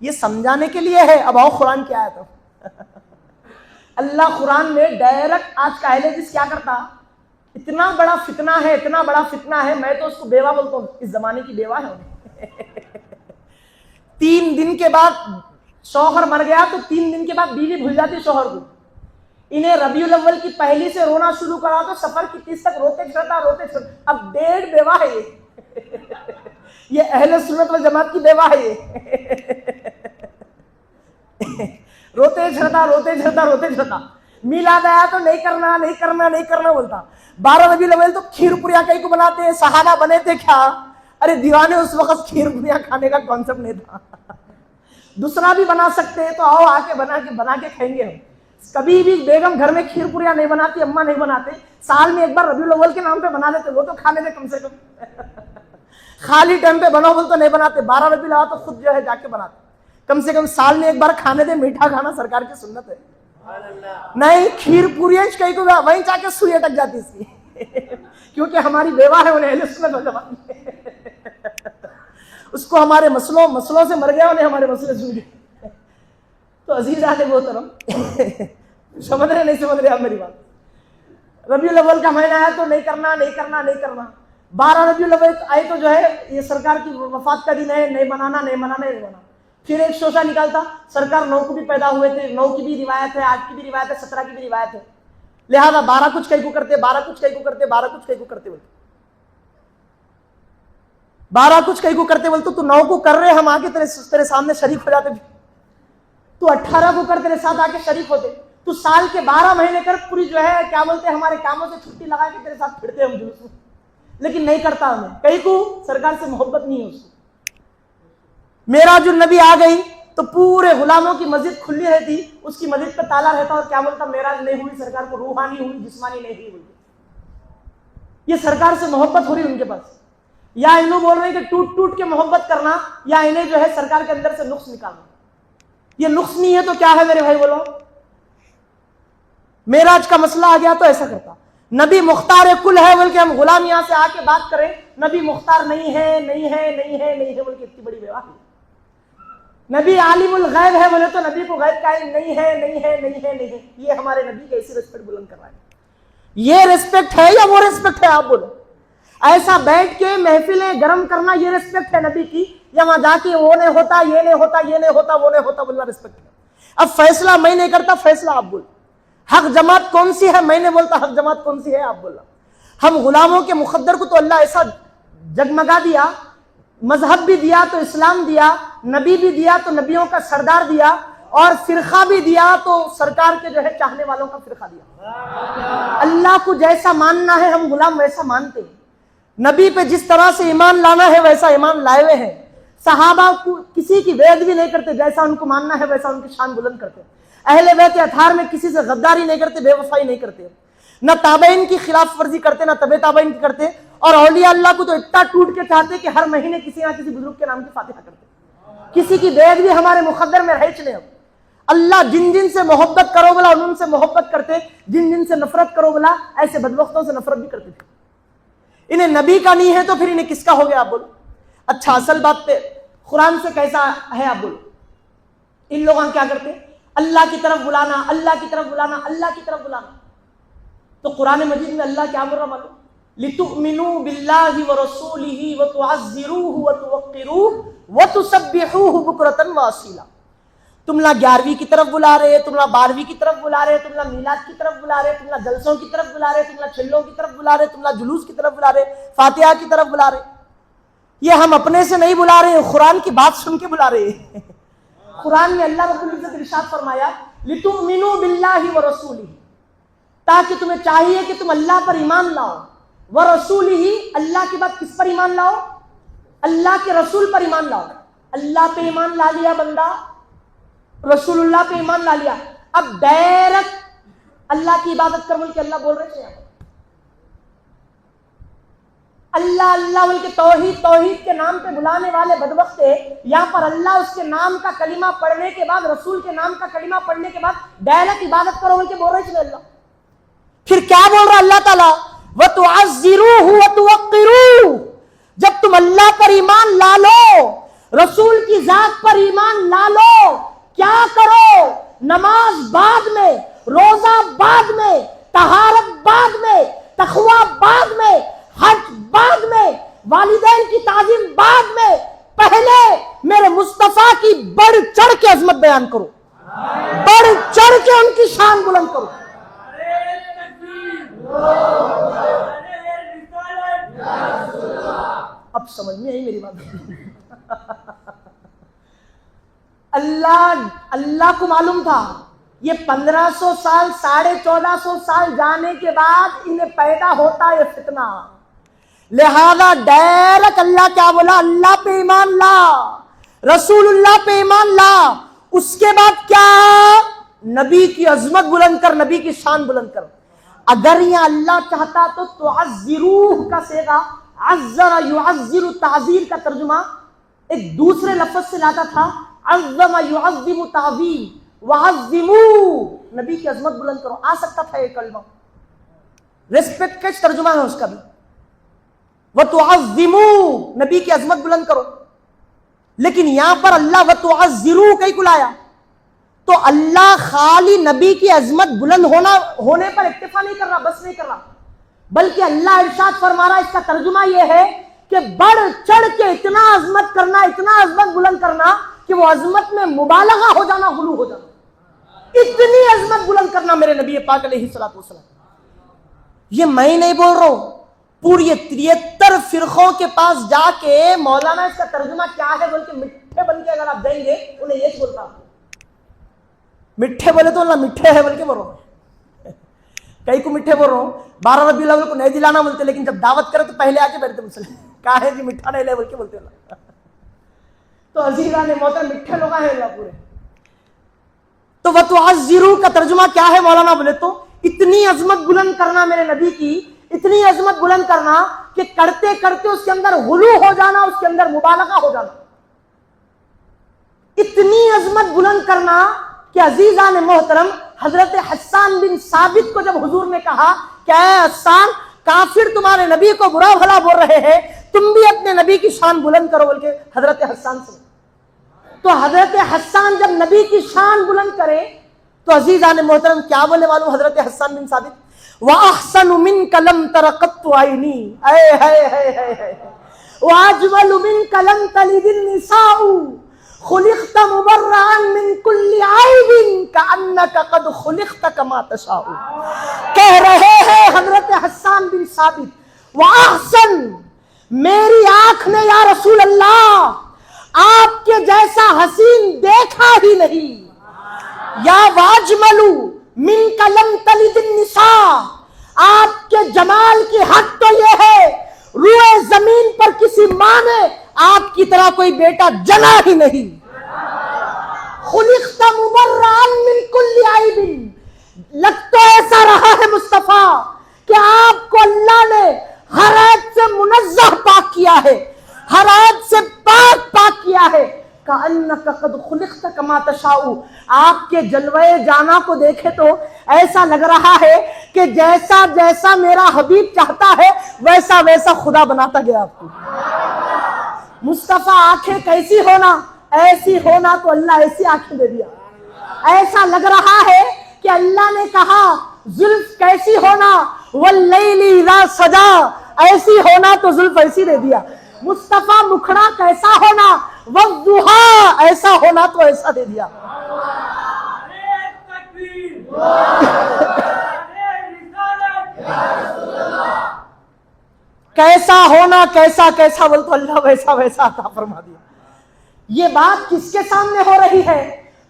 یہ سمجھانے کے لیے ہے۔ اب آؤ قرآن کیا ہے تو اللہ قرآن میں ڈائریکٹ، آج کا اہل حدیث کیا کرتا، اتنا بڑا فتنہ ہے، اتنا بڑا فتنہ ہے، میں تو اس کو بیوہ بولتا ہوں، اس زمانے کی بیوہ ہے انہیں 3 دن کے بعد شوہر مر گیا تو 3 دن کے بعد بیوی بھول جاتی شوہر کو۔ انہیں ربیع الاول کی پہلی سے رونا شروع کرا تو سفر کی 30 تک روتے چھڑتا۔ اب 1.5 بیوہ ہے یہ اہل سنت والجماعت کی بیوہ ہے یہ روتے چھڑتا۔ میلاد آیا تو نہیں کرنا بولتا۔ 12 ربیع الاول تو کھیر پوریا کئی کو بناتے ہیں، صحابہ بنے تھے کیا؟ ارے دیوانے، اس وقت کھیر پوریا کھانے کا کانسیپٹ نہیں تھا، دوسرا بھی بنا سکتے ہیں تو آؤ آ کے بنا کے کھائیں گے ہم۔ کبھی بھی بیگم گھر میں کھیر پوریا نہیں بناتی، اماں نہیں بناتے، سال میں ایک بار ربیع الاول کے نام پہ بنا لیتے، وہ تو کھانے دے کم سے کم خالی ٹائم پہ بناؤ بول تو نہیں بناتے، 12 ربیع الاول تو خود جو ہے جا کے بناتے، کم سے کم سال میں ایک بار کھانے دے، میٹھا کھانا سرکار کی سنت ہے۔ نہیں کھیر پوریا کہیں کو وہیں جا کے سوئی اٹک جاتی اس کی کیونکہ ہماری بیوہ ہے، انہیں اہل سنت والجماعت اس کو ہمارے مسلوں سے مر گیا، انہیں ہمارے مسئلے سن گئے۔ تو عزیز آتے محترم سمجھ رہے نہیں سمجھ رہے آپ میری بات؟ ربیع الاول کا مہینہ ہے تو نہیں کرنا 12 ربیع الاول آئے تو جو ہے یہ سرکار کی وفات کا دن ہے، نہیں بنانا۔ پھر ایک شوشہ نکالتا، سرکار 9 کو بھی پیدا ہوئے تھے، 9 کی بھی روایت ہے، 8 کی بھی روایت ہے، 17 کی بھی روایت ہے، لہذا 12 کچھ کئی کو کرتے، 12 کچھ کئی کو کرتے بولتے تو 9 کو کر رہے، ہم آ کے تیرے سامنے شریک ہو جاتے، تو 18 کو کر تیرے ساتھ آ کے شریک ہوتے، تو سال کے 12 مہینے کر پوری جو ہے کیا بولتے ہیں ہمارے کاموں سے چھٹی لگا کے تیرے ساتھ پھرتے ہم جلوس میں، لیکن نہیں کرتا ہمیں، کئی کو سرکار سے محبت نہیں ہے اس کو۔ معراج النبی آ گئی تو پورے غلاموں کی مسجد کھلی رہتی، اس کی مسجد پہ تالا رہتا، اور کیا بولتا معراج نہیں ہوئی سرکار کو، روحانی ہوئی، جسمانی نہیں ہوئی بولتی۔ یہ سرکار سے محبت ہو رہی ان کے پاس، یا انہوں بول رہے ہیں کہ ٹوٹ ٹوٹ کے محبت کرنا، یا انہیں جو ہے سرکار کے اندر سے نقص نکالنا۔ یہ نقص نہیں ہے تو کیا ہے میرے بھائی بولو؟ معراج کا مسئلہ آ گیا تو ایسا کرتا، نبی مختار کل ہے بول کے ہم غلام یہاں سے آ کے بات کریں، نبی مختار نہیں ہے بول کے اتنی بڑی بیوہ ہے۔ نبی عالم الغیب ہے بولے تو نبی کو غیب کا علم نہیں ہے، یہ ہمارے نبی کی ایسی ریسپیکٹ بلند کر رہا ہے۔ یہ ریسپیکٹ ہے یا وہ ریسپیکٹ ہے آپ بولو؟ ایسا بیٹھ کے محفلیں گرم کرنا یہ ریسپیکٹ ہے نبی کی، یا وہاں جا کے وہ نہیں ہوتا، یہ نہیں ہوتا بولنا ریسپیکٹ ہے؟ اب فیصلہ میں نہیں کرتا، فیصلہ آپ بول۔ حق جماعت کون سی ہے میں نے بولتا، حق جماعت کون سی ہے آپ بولنا۔ ہم غلاموں کے مقدر کو تو اللہ ایسا جگمگا دیا، مذہب بھی دیا تو اسلام دیا، نبی بھی دیا تو نبیوں کا سردار دیا، اور فرقہ بھی دیا تو سرکار کے جو ہے چاہنے والوں کا فرقہ دیا۔ اللہ کو جیسا ماننا ہے ہم غلام ویسا مانتے ہیں، نبی پہ جس طرح سے ایمان لانا ہے ویسا ایمان لائے ہوئے ہیں، صحابہ کو کسی کی وید بھی نہیں کرتے، جیسا ان کو ماننا ہے ویسا ان کی شان بلند کرتے، اہل بیت اطہار میں کسی سے غداری نہیں کرتے، بے وفائی نہیں کرتے، نہ تابعین کی خلاف ورزی کرتے، نہ تبع تابعین کی کرتے، اور اولیاء اللہ کو تو اتنا ٹوٹ کے چاہتے کہ ہر مہینے کسی نہ کسی بزرگ کے نام کی فاتحہ کرتے، کسی کی وید بھی ہمارے مقدر میں رہ چلے۔ اللہ جن جن سے محبت کرو بلا ان سے محبت کرتے، جن جن سے نفرت کرو بلا ایسے بدبختوں سے نفرت بھی کرتے تھے۔ انہیں نبی کا نہیں ہے تو پھر انہیں کس کا ہو گیا؟ آپ بولو۔ اچھا اصل بات پہ قرآن سے کیسا ہے؟ آپ بولو۔ ان لوگ کیا کرتے؟ اللہ کی طرف بلانا، اللہ کی طرف بلانا، اللہ کی طرف بلانا۔ تو قرآن مجید میں اللہ کیا بول رہا معلوم؟ لِتُؤْمِنُوا بِاللَّهِ وَرَسُولِهِ وَتُعَزِّرُوهُ وَتُوَقِّرُوهُ وَتُسَبِّحُوهُ بُكْرَةً وَأَصِيلًا۔ تم نہ 11ویں کی طرف بلا رہے، تم نہ 12ویں کی طرف بلا رہے، تم نہ میلاد کی طرف بلا رہے، تم نہ جلسوں کی طرف بلا رہے، تم نہ چلوں کی طرف بلا رہے، تم نہ جلوس کی طرف بلا رہے، فاتحہ کی طرف بلا رہے۔ یہ ہم اپنے سے نہیں بلا رہے، قرآن کی بات سن کے بلا رہے ہیں۔ قرآن میں اللہ رب العزت ارشاد فرمایا لِتُؤْمِنُوا بِاللَّهِ وَرَسُولِهِ، تاکہ تمہیں چاہیے کہ تم اللہ پر ایمان لاؤ، وَرَسُولِهِ، اللہ کے بعد کس پر ایمان لاؤ؟ اللہ کے رسول پر ایمان لاؤ۔ اللہ پہ ایمان لا لیا بندہ، رسول اللہ پہ ایمان لا لیا، اب ڈائریکٹ اللہ کی عبادت کر بول کے اللہ بول رہے ہیں۔ اللہ اللہ بول کے توحید توحید کے نام پہ بلانے والے بدبخت ہے، یہاں پر اللہ اس کے نام کا کلمہ پڑھنے کے بعد، رسول کے نام کا کلمہ پڑھنے کے بعد ڈائریکٹ عبادت کرو بول کے بول رہے ہیں اللہ۔ پھر کیا بول رہا اللہ تعالیٰ؟ وَتُعَزِّرُوهُ وَتُوَقِّرُوهُ، جب تم اللہ پر ایمان لا لو، رسول کی ذات پر ایمان لا لو، کیا کرو؟ نماز بعد میں، روزہ بعد میں، طہارت بعد میں، تقوی بعد میں، حج بعد میں، والدین کی تعظیم بعد میں، پہلے میرے مصطفیٰ کی بڑھ چڑھ کے عظمت بیان کرو، بڑھ چڑھ کے ان کی شان بلند کرو۔ اب سمجھ میں آئی میری بات؟ اللہ کو معلوم تھا یہ 1500 سال 1450 سال جانے کے بعد انہیں پیدا ہوتا ہے فتنہ، لہذا ڈائریکٹ اللہ کیا بولا؟ اللہ پہ ایمان لا، رسول اللہ پہ ایمان لا، اس کے بعد کیا؟ نبی کی عظمت بلند کر، نبی کی شان بلند کر۔ اگر یہ اللہ چاہتا تو تعزروہ کا صیغہ عزر یعزر تعزیر کا ترجمہ ایک دوسرے لفظ سے لاتا تھا، عظم یعظم تعظیم، وعظموا، نبی کی عظمت بلند کرو، آ سکتا تھا یہ کلمہ، ریسپیکٹ کا ترجمہ ہے اس کا بھی، وتعظموا، نبی کی عظمت بلند کرو، لیکن یہاں پر اللہ وتعزروا کہیں کو لایا، تو اللہ خالی نبی کی عظمت بلند ہونے پر اکتفا نہیں کر رہا، بس نہیں کر رہا، بلکہ اللہ ارشاد فرما رہا، اس کا ترجمہ یہ ہے کہ بڑھ چڑھ کے اتنا عظمت کرنا، اتنا عظمت بلند کرنا کہ وہ عظمت میں مبالغہ ہو جانا، غلو ہو جانا، اتنی عظمت بلند کرنا میرے نبی پاک علیہ الصلوۃ والسلام۔ یہ میں نہیں بول رہا ہوں، پوری 73 فرقوں کے پاس جا کے مولانا اس کا ترجمہ کیا ہے بول کے مٹھے بن کے اگر آپ دیں گے انہیں یہ بولتا ہوں، مٹھے بولے تو اللہ مٹھے ہے بول کے بول رہا ہوں، کئی کو مٹھے بول رہا ہوں، 12 ربیع الاول کو نہیں دلانا بولتے، لیکن جب دعوت کرے تو پہلے آ کے بیٹھتے مسلم کہا ہے جی مٹھا نہیں لے بول کے بولتے اللہ۔ تو عزیزان محترم مٹھے لوگ ہیں اللہ پورے۔ تو وتعزروا کا ترجمہ کیا ہے مولانا بولے تو اتنی عظمت بلند کرنا میرے نبی کی، اتنی عظمت بلند کرنا کہ کرتے کرتے اس کے اندر غلو ہو جانا، اس کے اندر مبالغہ ہو جانا، اتنی عظمت بلند کرنا کہ عزیزان محترم حضرت حسان بن ثابت کو جب حضور نے کہا کہ اے حسان، کافر تمہارے نبی کو برا بھلا بول رہے ہیں، تم بھی اپنے نبی کی شان بلند کرو بول کے حضرت حسان سے، تو حضرت حسان جب نبی کی شان بلند کرے تو عزیزان محترم کیا بولے معلوم حضرت حسان بن ثابت؟ وَأَحْسَنُ مِنْكَ لَمْ تَرَ قَطُّ عَيْنِي، وَأَجْمَلُ مِنْكَ لَمْ تَلِدِ النِّسَاءُ، خلقت مبرئا من کل عیب کأنک قد خلقت کما تشاء. کہہ رہے ہیں حضرت حسان بن ثابت وَأَحْسَن، میری آنکھ نے یا رسول اللہ آپ کے جیسا حسین دیکھا ہی نہیں. یا واجملو منک لم تلد النساء، آپ کے جمال کی حد تو یہ ہے روئے زمین پر کسی ماں نے آپ کی طرح کوئی بیٹا جنا ہی نہیں. خلقت مبرئا من کل عیب، لگ تو ایسا رہا ہے مصطفیٰ کہ آپ کو اللہ نے ہر عیب سے منزہ پاک کیا ہے، ہر عیب سے پاک کیا ہے. کأنک قد خلقت کما تشاء، آپ کے جلوے جانا کو دیکھے تو ایسا لگ رہا ہے کہ جیسا جیسا میرا حبیب چاہتا ہے ویسا ویسا خدا بناتا گیا آپ کو. مصطفیٰ آنکھیں کیسی ہونا، ایسی ہونا تو اللہ ایسی آنکھیں دے دیا. ایسا لگ رہا ہے کہ اللہ نے کہا زلف کیسی ہونا، واللیل اذا سجا، ایسی ہونا تو زلف ایسی دے دیا. مصطفیٰ مکھڑا کیسا ہونا، والضحیٰ ایسا ہونا تو ایسا دے دیا. کیسا ہونا کیسا کیسا بول تو اللہ ویسا ویسا عطا فرما دیا. یہ بات کس کے سامنے ہو رہی ہے؟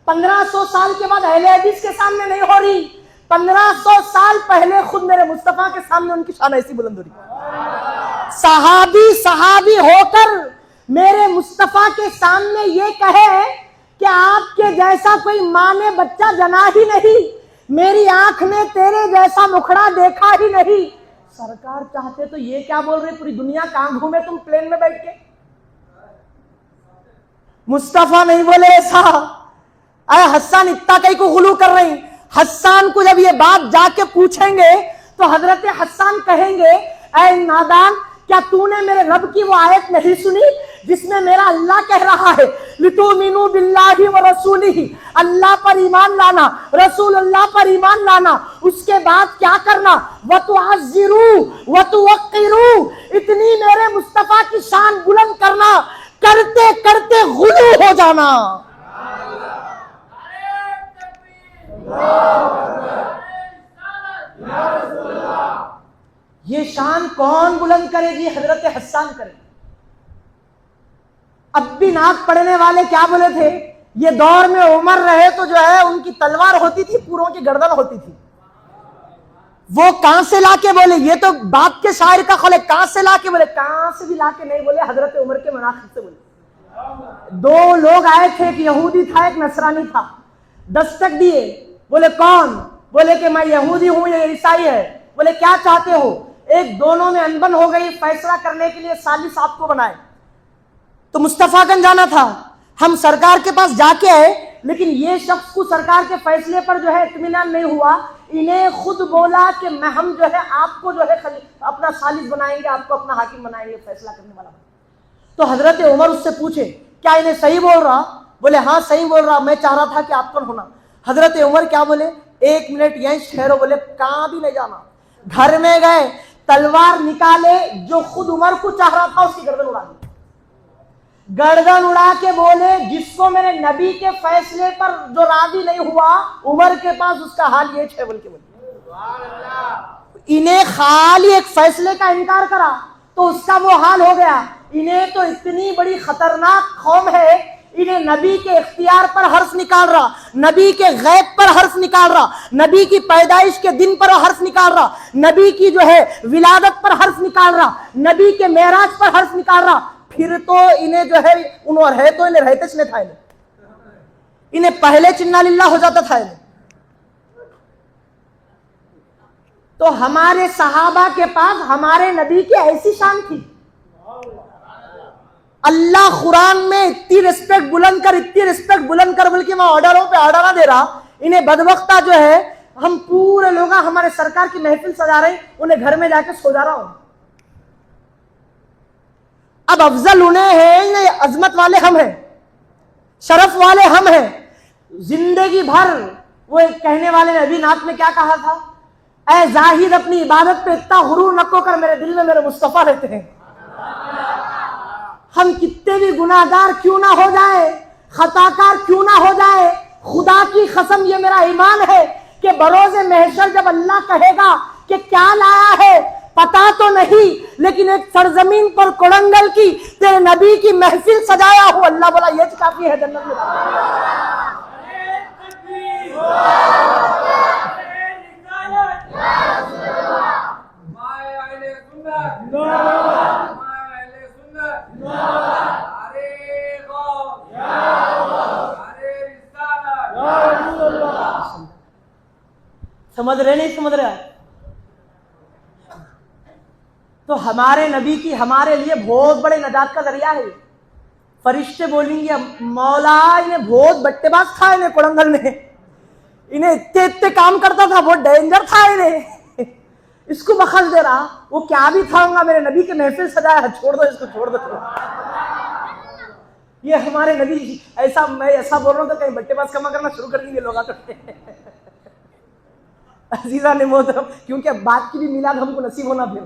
1500 سال کے بعد اہل حدیث کے سامنے نہیں ہو رہی، 1500 سال پہلے خود میرے مصطفیٰ کے سامنے ان کی شان ایسی بلند ہو رہی. صحابی ہو کر میرے مصطفیٰ کے سامنے یہ کہے کہ آپ کے جیسا کوئی ماں نے بچہ جنا ہی نہیں، میری آنکھ نے تیرے جیسا مکھڑا دیکھا ہی نہیں. سرکار چاہتے تو یہ کیا بول رہے، پوری دنیا کہاں گھومے تم پلین میں بیٹھ کے. مصطفیٰ نہیں بولے ایسا. اے حسان اتنا کئی کو غلو کر رہی. حسان کو جب یہ بات جا کے پوچھیں گے تو حضرت حسان کہیں گے اے نادان، کیا تو نے میرے رب کی وہ آیت نہیں سنی جس میں میرا اللہ کہہ رہا ہے لِتُؤْمِنُوا بِاللَّهِ وَرَسُولِهِ، اللہ پر ایمان لانا، رسول اللہ پر ایمان لانا، اس کے بعد کیا کرنا، وَتُعَزِّرُوا وَتُوَقِّرُوا، اتنی میرے مصطفیٰ کی شان بلند کرنا، کرتے کرتے غلو ہو جانا. یہ شان کون بلند کرے جی؟ حضرت حسان کرے. اب بھی ناک پڑھنے والے کیا بولے تھے، یہ دور میں عمر رہے تو جو ہے ان کی تلوار ہوتی تھی، پوروں کی گردن ہوتی تھی. وہ کہاں سے لا کے بولے، یہ تو باپ کے شاعر کا خول ہے، کہاں سے لا کے بولے، کہاں سے بھی لا کے نہیں بولے، حضرت عمر کے مناقب سے بولے. دو لوگ آئے تھے، ایک یہودی تھا ایک نصرانی تھا. دستک دیے، بولے کون؟ بولے کہ میں یہودی ہوں، یہ عیسائی ہے. بولے کیا چاہتے ہو؟ ایک دونوں میں انبن ہو گئی، فیصلہ کرنے کے لیے سالی صاحب کو بنائے. تو مصطفیٰ گنج جانا تھا، ہم سرکار کے پاس جا کے آئے، لیکن یہ شخص کو سرکار کے فیصلے پر جو ہے اطمینان نہیں ہوا. انہیں خود بولا کہ ہم جو ہے آپ کو جو ہے اپنا ثالث بنائیں گے، آپ کو اپنا حاکم بنائیں گے، فیصلہ کرنے والا. تو حضرت عمر اس سے پوچھے کیا انہیں صحیح بول رہا؟ بولے ہاں صحیح بول رہا، میں چاہ رہا تھا کہ آپ پر ہونا. حضرت عمر کیا بولے، ایک منٹ یہیں ٹھہرو. بولے کہاں بھی نہیں جانا. گھر میں گئے، تلوار نکالے، جو خود عمر کو چاہ رہا تھا اس کی گردن اڑا دی. گردن اڑا کے بولے جس کو میرے نبی کے فیصلے پر جو راضی نہیں ہوا، عمر کے پاس اس کا حال یہ ہے. بول کے انہیں خالی ایک فیصلے کا انکار کرا تو اس کا وہ حال ہو گیا. انہیں تو اتنی بڑی خطرناک قوم ہے، انہیں نبی کے اختیار پر حرف نکال رہا، نبی کے غیب پر حرف نکال رہا، نبی کی پیدائش کے دن پر حرف نکال رہا، نبی کی جو ہے ولادت پر حرف نکال رہا، نبی کے معراج پر حرف نکال رہا. پھر تو انہیں جو ہے انہوں ہے تو انہیں رہتے چنے تھا، انہیں پہلے چننا للہ ہو جاتا تھا. تو ہمارے صحابہ کے پاس ہمارے نبی کی ایسی شان تھی. اللہ قرآن میں اتنی رسپیکٹ بلند کر بلکہ میں آرڈروں پہ آرڈر نہ دے رہا. انہیں بدبختہ جو ہے ہم پورے لوگ ہمارے سرکار کی محفل سجا رہے ہیں، انہیں گھر میں جا کے سو جا رہا ہوں. اب افضل انہیں ہیں، عظمت والے ہم ہیں، شرف والے ہم ہیں. زندگی بھر وہ کہنے والے نے ابھی نعت میں کیا کہا تھا، اے زاہد اپنی عبادت پہ اتنا غرور نہ کر، میرے دل میں میرے مصطفیٰ رہتے ہیں. ہم کتنے بھی گناہگار کیوں نہ ہو جائے، خطا کار کیوں نہ ہو جائے، خدا کی قسم یہ میرا ایمان ہے کہ بروز محشر جب اللہ کہے گا کہ کیا لایا ہے پتا تو نہیں، لیکن ایک سرزمین پر کوڑنگل کی تیرے نبی کی محفل سجایا ہو، اللہ بولا یہ کافی ہے جنت میں۔ سمجھ رہے نہیں سمجھ رہے؟ تو ہمارے نبی کی ہمارے لیے بہت بڑے نجات کا ذریعہ ہے۔ فرشتے بولیں گے مولا انہیں بہت بٹے باز تھا، انہیں کوڑنگل میں انہیں اتنے کام کرتا تھا، بہت ڈینجر تھا انہیں، اس کو بخش دے رہا، وہ کیا بھی تھا گا میرے نبی کے محفل سجایا، چھوڑ دو اس کو، چھوڑ دو۔ یہ ہمارے نبی ایسا، میں ایسا بول رہا ہوں تو کہیں بٹے باز کما کرنا شروع کر دیں گے لوگ آتے۔ عزیزہ نے محترم، کیونکہ بات کی بھی میلاد ہم کو نصیب ہونا پھر،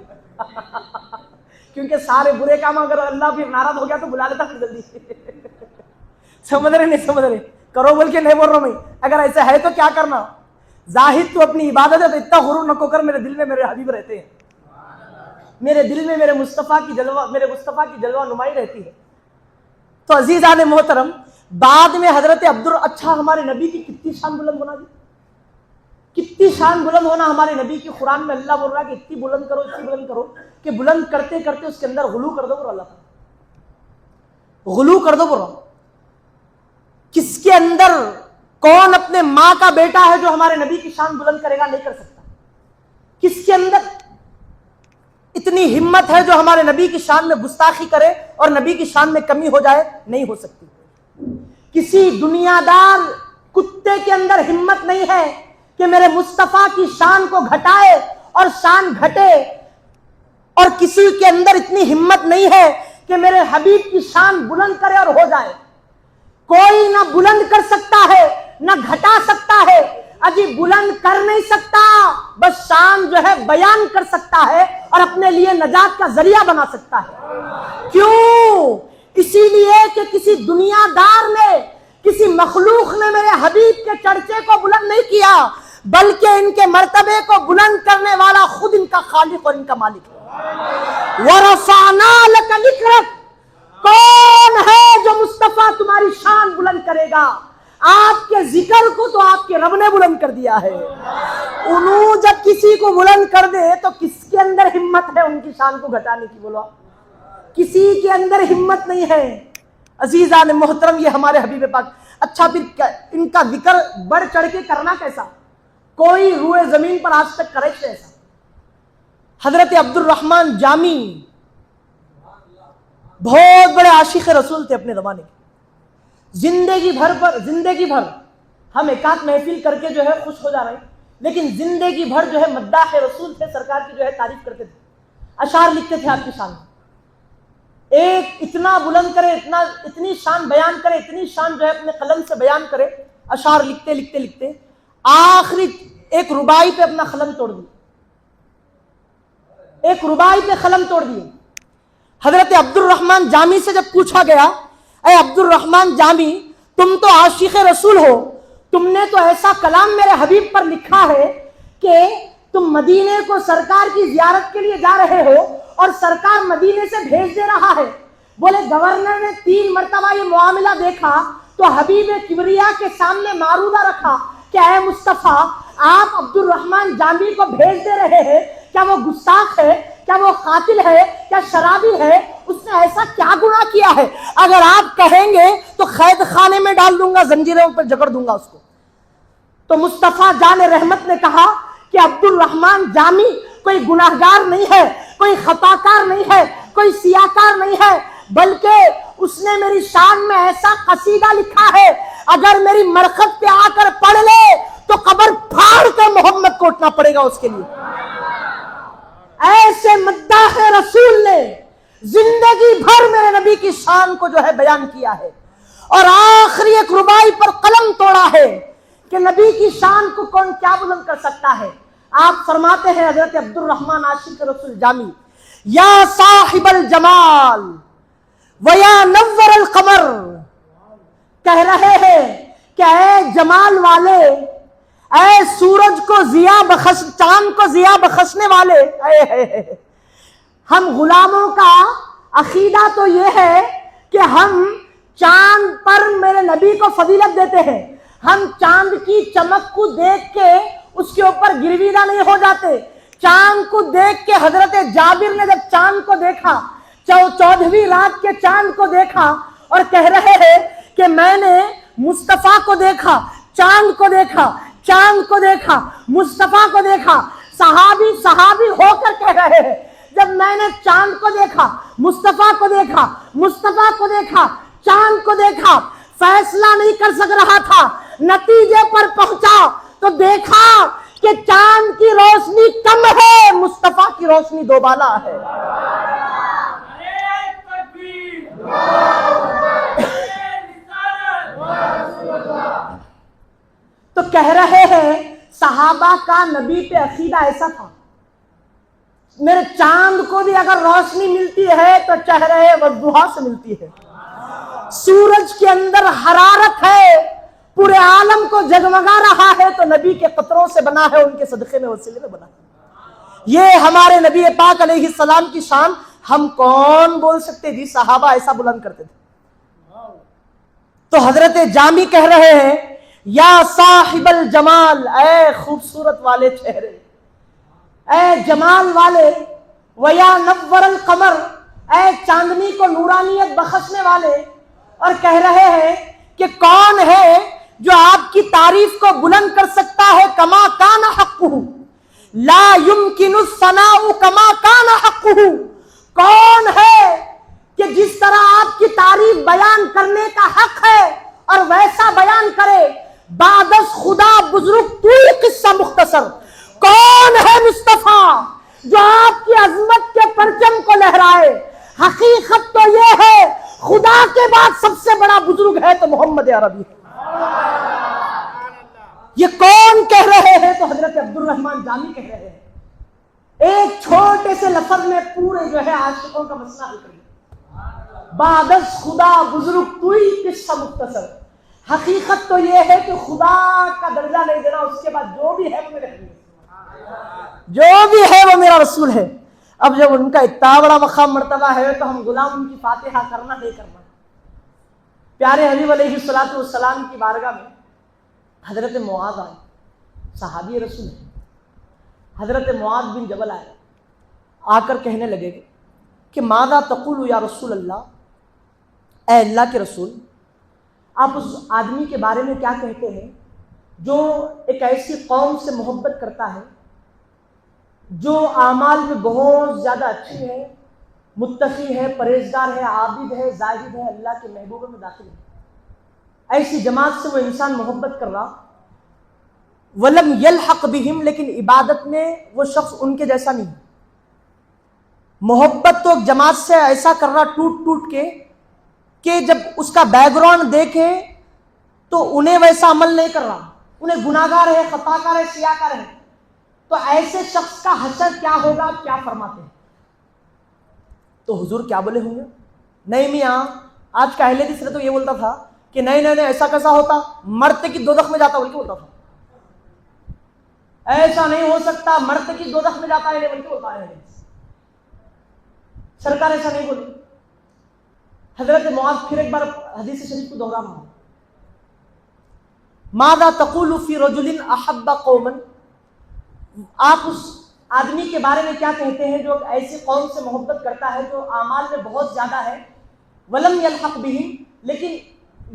کیونکہ سارے برے کام اگر اللہ پھر ناراض ہو گیا تو بلا لیتا پھر جلدی۔ سمجھ رہے نہیں سمجھ رہے؟ کرو بول کے نہیں بول رہا ہوں میں، اگر ایسا ہے تو کیا کرنا؟ زاہد تو اپنی عبادت ہے تو اتنا غرور نہ کو کر، میرے دل میں میرے حبیب رہتے ہیں، میرے دل میں میرے مصطفیٰ کی جلوہ نمائی رہتی ہے۔ تو عزیزان محترم، بعد میں حضرت اچھا ہمارے نبی کی کتنی شان بلند ہونا، کتنی شان بلند ہونا ہمارے نبی کی۔ قرآن میں اللہ بول رہا ہے کہ اتنی بلند کرو، اتنی بلند کرو کہ بلند کرتے کرتے اس کے اندر غلو کر دو، بول اللہ تعالیٰ غلو کر دو، بول رہا کس کے اندر؟ کون اپنے ماں کا بیٹا ہے جو ہمارے نبی کی شان بلند کرے گا؟ نہیں کر سکتا۔ کس کے اندر اتنی ہمت ہے جو ہمارے نبی کی شان میں گستاخی کرے اور نبی کی شان میں کمی ہو جائے؟ نہیں ہو سکتی۔ کسی دنیا دار کتے کے اندر ہمت نہیں ہے کہ میرے مصطفیٰ کی شان کو گھٹائے اور شان گھٹے، اور کسی کے اندر اتنی ہمت نہیں ہے کہ میرے حبیب کی شان بلند کرے اور ہو جائے۔ کوئی نہ بلند کر سکتا ہے نہ گھٹا سکتا ہے، اجی بلند کر نہیں سکتا، بس شان جو ہے بیان کر سکتا ہے اور اپنے لیے نجات کا ذریعہ بنا سکتا ہے۔ کیوں؟ اسی لیے کہ کسی دنیا دار نے، کسی مخلوق نے میرے حبیب کے چرچے کو بلند نہیں کیا، بلکہ ان کے مرتبے کو بلند کرنے والا خود ان کا خالق اور ان کا مالک ہے۔ وَرَفَعْنَا لَكَ ذِكْرَكَ، کون ہے جو مصطفیٰ تمہاری شان بلند کرے گا؟ آپ کے ذکر کو تو آپ کے رب نے بلند کر دیا ہے۔ انہوں جب کسی کو بلند کر دے تو کس کے اندر ہمت ہے ان کی شان کو گھٹانے کی؟ بولو، کسی کے اندر ہمت نہیں ہے۔ عزیزان محترم، یہ ہمارے حبیب پاک۔ اچھا پھر ان کا ذکر بڑھ چڑھ کے کرنا کیسا؟ کوئی روئے زمین پر آج تک کرے ایسا؟ حضرت عبد الرحمن جامی بہت بڑے عاشق رسول تھے اپنے زمانے کے۔ زندگی بھر ہم ایک آدھ محفل کر کے جو ہے خوش ہو جا رہے ہیں، لیکن زندگی بھر جو ہے مداح رسول تھے، سرکار کی جو ہے تعریف کرتے تھے، اشعار لکھتے تھے آپ کی شان میں۔ ایک اتنا بلند کرے، اتنی شان بیان کرے، اتنی شان جو ہے اپنے قلم سے بیان کرے، اشعار لکھتے لکھتے لکھتے آخری ایک ربائی پہ اپنا قلم توڑ دی، ایک ربائی پہ قلم توڑ دیے۔ حضرت عبد الرحمن جامی سے جب پوچھا گیا، اے عبد الرحمن جامی، تم تو عاشق رسول ہو، تم نے تو ایسا کلام میرے حبیب پر لکھا ہے کہ تم مدینے کو سرکار کی زیارت کے لیے جا رہے ہو اور سرکار مدینے سے بھیج دے رہا ہے۔ بولے گورنر نے 3 مرتبہ یہ معاملہ دیکھا تو حبیب کبریا کے سامنے معروضہ رکھا کہ اے مصطفیٰ، آپ عبد الرحمن جامی کو بھیج دے رہے ہیں، کیا وہ گستاخ ہے؟ کیا وہ قاتل ہے؟ کیا شرابی ہے؟ اس نے ایسا کیا گناہ کیا ہے؟ اگر آپ کہیں گے تو قید خانے میں ڈال دوں گا، زنجیروں پر جکڑ دوں گا اس کو۔ تو مصطفیٰ جان رحمت نے کہا کہ عبد الرحمن جامی کوئی گناہگار نہیں ہے، کوئی خطا کار نہیں ہے، کوئی سیاکار نہیں ہے، بلکہ اس نے میری شان میں ایسا قصیدہ لکھا ہے، اگر میری مرخت پہ آ کر پڑھ لے تو قبر پھاڑ کر محمد کو اٹھنا پڑے گا اس کے لیے۔ ایسے مداح رسول نے زندگی بھر میرے نبی کی شان کو جو ہے بیان کیا ہے، اور آخری ایک ربائی پر قلم توڑا ہے کہ نبی کی شان کو کون کیا بلند کر سکتا ہے۔ آپ فرماتے ہیں حضرت عبد الرحمن عاشق رسول جامی، یا صاحب الجمال ویا نور القمر کہہ رہے ہیں کہ اے جمال والے، اے سورج کو ضیاء بخش، چاند کو ضیاء بخشنے والے، ہم غلاموں کا عقیدہ تو یہ ہے کہ ہم چاند پر میرے نبی کو فضیلت دیتے ہیں، ہم چاند کی چمک کو دیکھ کے اس کے اوپر گرویدہ نہیں ہو جاتے۔ چاند کو دیکھ کے حضرت جابر نے جب چاند کو دیکھا، 14ویں رات کے چاند کو دیکھا، اور کہہ رہے ہیں کہ میں نے مصطفیٰ کو دیکھا، چاند کو دیکھا، چاند کو دیکھا، مصطفیٰ کو دیکھا، صحابی ہو کر کہہ رہے ہیں جب میں نے چاند کو دیکھا، مصطفیٰ کو دیکھا، مصطفیٰ کو دیکھا، چاند کو دیکھا، فیصلہ نہیں کر سک رہا تھا، نتیجے پر پہنچا تو دیکھا کہ چاند کی روشنی کم ہے، مصطفیٰ کی روشنی دوبالا ہے۔ تو کہہ رہے ہیں صحابہ کا نبی پہ عقیدہ ایسا تھا، میرے چاند کو بھی اگر روشنی ملتی ہے تو چہرے والضحیٰ سے ملتی ہے، سورج کے اندر حرارت ہے، پورے عالم کو جگمگا رہا ہے تو نبی کے قطروں سے بنا ہے، ان کے صدقے میں وسیلے میں بنا ہے۔ یہ ہمارے نبی پاک علیہ السلام کی شان ہم کون بول سکتے جی؟ صحابہ ایسا بلند کرتے تھے۔ تو حضرت جامی کہہ رہے ہیں یا صاحب الجمال، اے خوبصورت والے چہرے، اے جمال والے، ویا نور القمر، اے چاندنی کو نورانیت بخشنے والے، اور کہہ رہے ہیں کہ کون ہے جو آپ کی تعریف کو بلند کر سکتا ہے؟ کما کان حقہ لا یمکن الثناء کما کان حقہ، کون ہے کہ جس طرح آپ کی تعریف بیان کرنے کا حق ہے اور ویسا بیان کرے؟ بعدس خدا بزرگ تو ہی قصہ مختصر، کون ہے مصطفیٰ جو آپ کی عظمت کے پرچم کو لہرائے؟ حقیقت تو یہ ہے خدا کے بعد سب سے بڑا بزرگ ہے تو محمد عربی ہے۔ یہ کون کہہ رہے ہیں؟ تو حضرت عبد الرحمن جامی کہہ رہے ہیں۔ ایک چھوٹے سے لفظ میں پورے جو ہے عاشقوں کا مسئلہ حل کر دیا۔ بعدس خدا بزرگ تو ہی قصہ مختصر، حقیقت تو یہ ہے کہ خدا کا درجہ نہیں دینا، اس کے بعد جو بھی ہے وہ میرے حبیب ہے، جو بھی ہے وہ میرا رسول ہے۔ اب جب ان کا اتنا بڑا مقام مرتبہ ہے تو ہم غلام ان کی فاتحہ کرنا نہیں کرنا۔ پیارے حبیب علیہ الصلوۃ والسلام کی بارگاہ میں حضرت معاذ آئے، صحابی رسول ہیں۔ حضرت معاذ بن جبل آئے، آ کر کہنے لگے کہ ماذا تقول یا رسول اللہ، اے اللہ کے رسول، آپ اس آدمی کے بارے میں کیا کہتے ہیں جو ایک ایسی قوم سے محبت کرتا ہے، جو اعمال میں بہت زیادہ اچھی ہے، متقی ہے، پرہیزگار ہے، عابد ہے، زاہد ہے، اللہ کے محبوبوں میں داخل ہے، ایسی جماعت سے وہ انسان محبت کر رہا، ولم یلحق بہم، لیکن عبادت میں وہ شخص ان کے جیسا نہیں، محبت تو ایک جماعت سے ایسا کر رہا ٹوٹ ٹوٹ کے کہ جب اس کا بیک گراؤنڈ دیکھے تو انہیں ویسا عمل نہیں کر رہا، انہیں گناہگار ہے، خطا کار ہے، سیاہ کار ہے، تو ایسے شخص کا حشر کیا ہوگا؟ کیا فرماتے ہیں؟ تو حضور کیا بولے ہوں گے؟ نہیں میاں، آج کا اہل حدیث تو یہ بولتا تھا کہ نہیں نہیں نہیں ایسا کیسا ہوتا، مرتے کی دوزخ میں جاتا بول کے بولتا تھا، ایسا نہیں ہو سکتا، مرتے کی دوزخ میں جاتا ہے بول کے بولتا ہے، سرکار ایسا نہیں بولی۔ حضرت معاذ پھر ایک بار حدیث شریف کو دوہرا رہا، ماذا تقول فی رجل احب قوما، آپ اس آدمی کے بارے میں کیا کہتے ہیں جو ایسی قوم سے محبت کرتا ہے جو اعمال میں بہت زیادہ ہے، ولم یلحق بہم، لیکن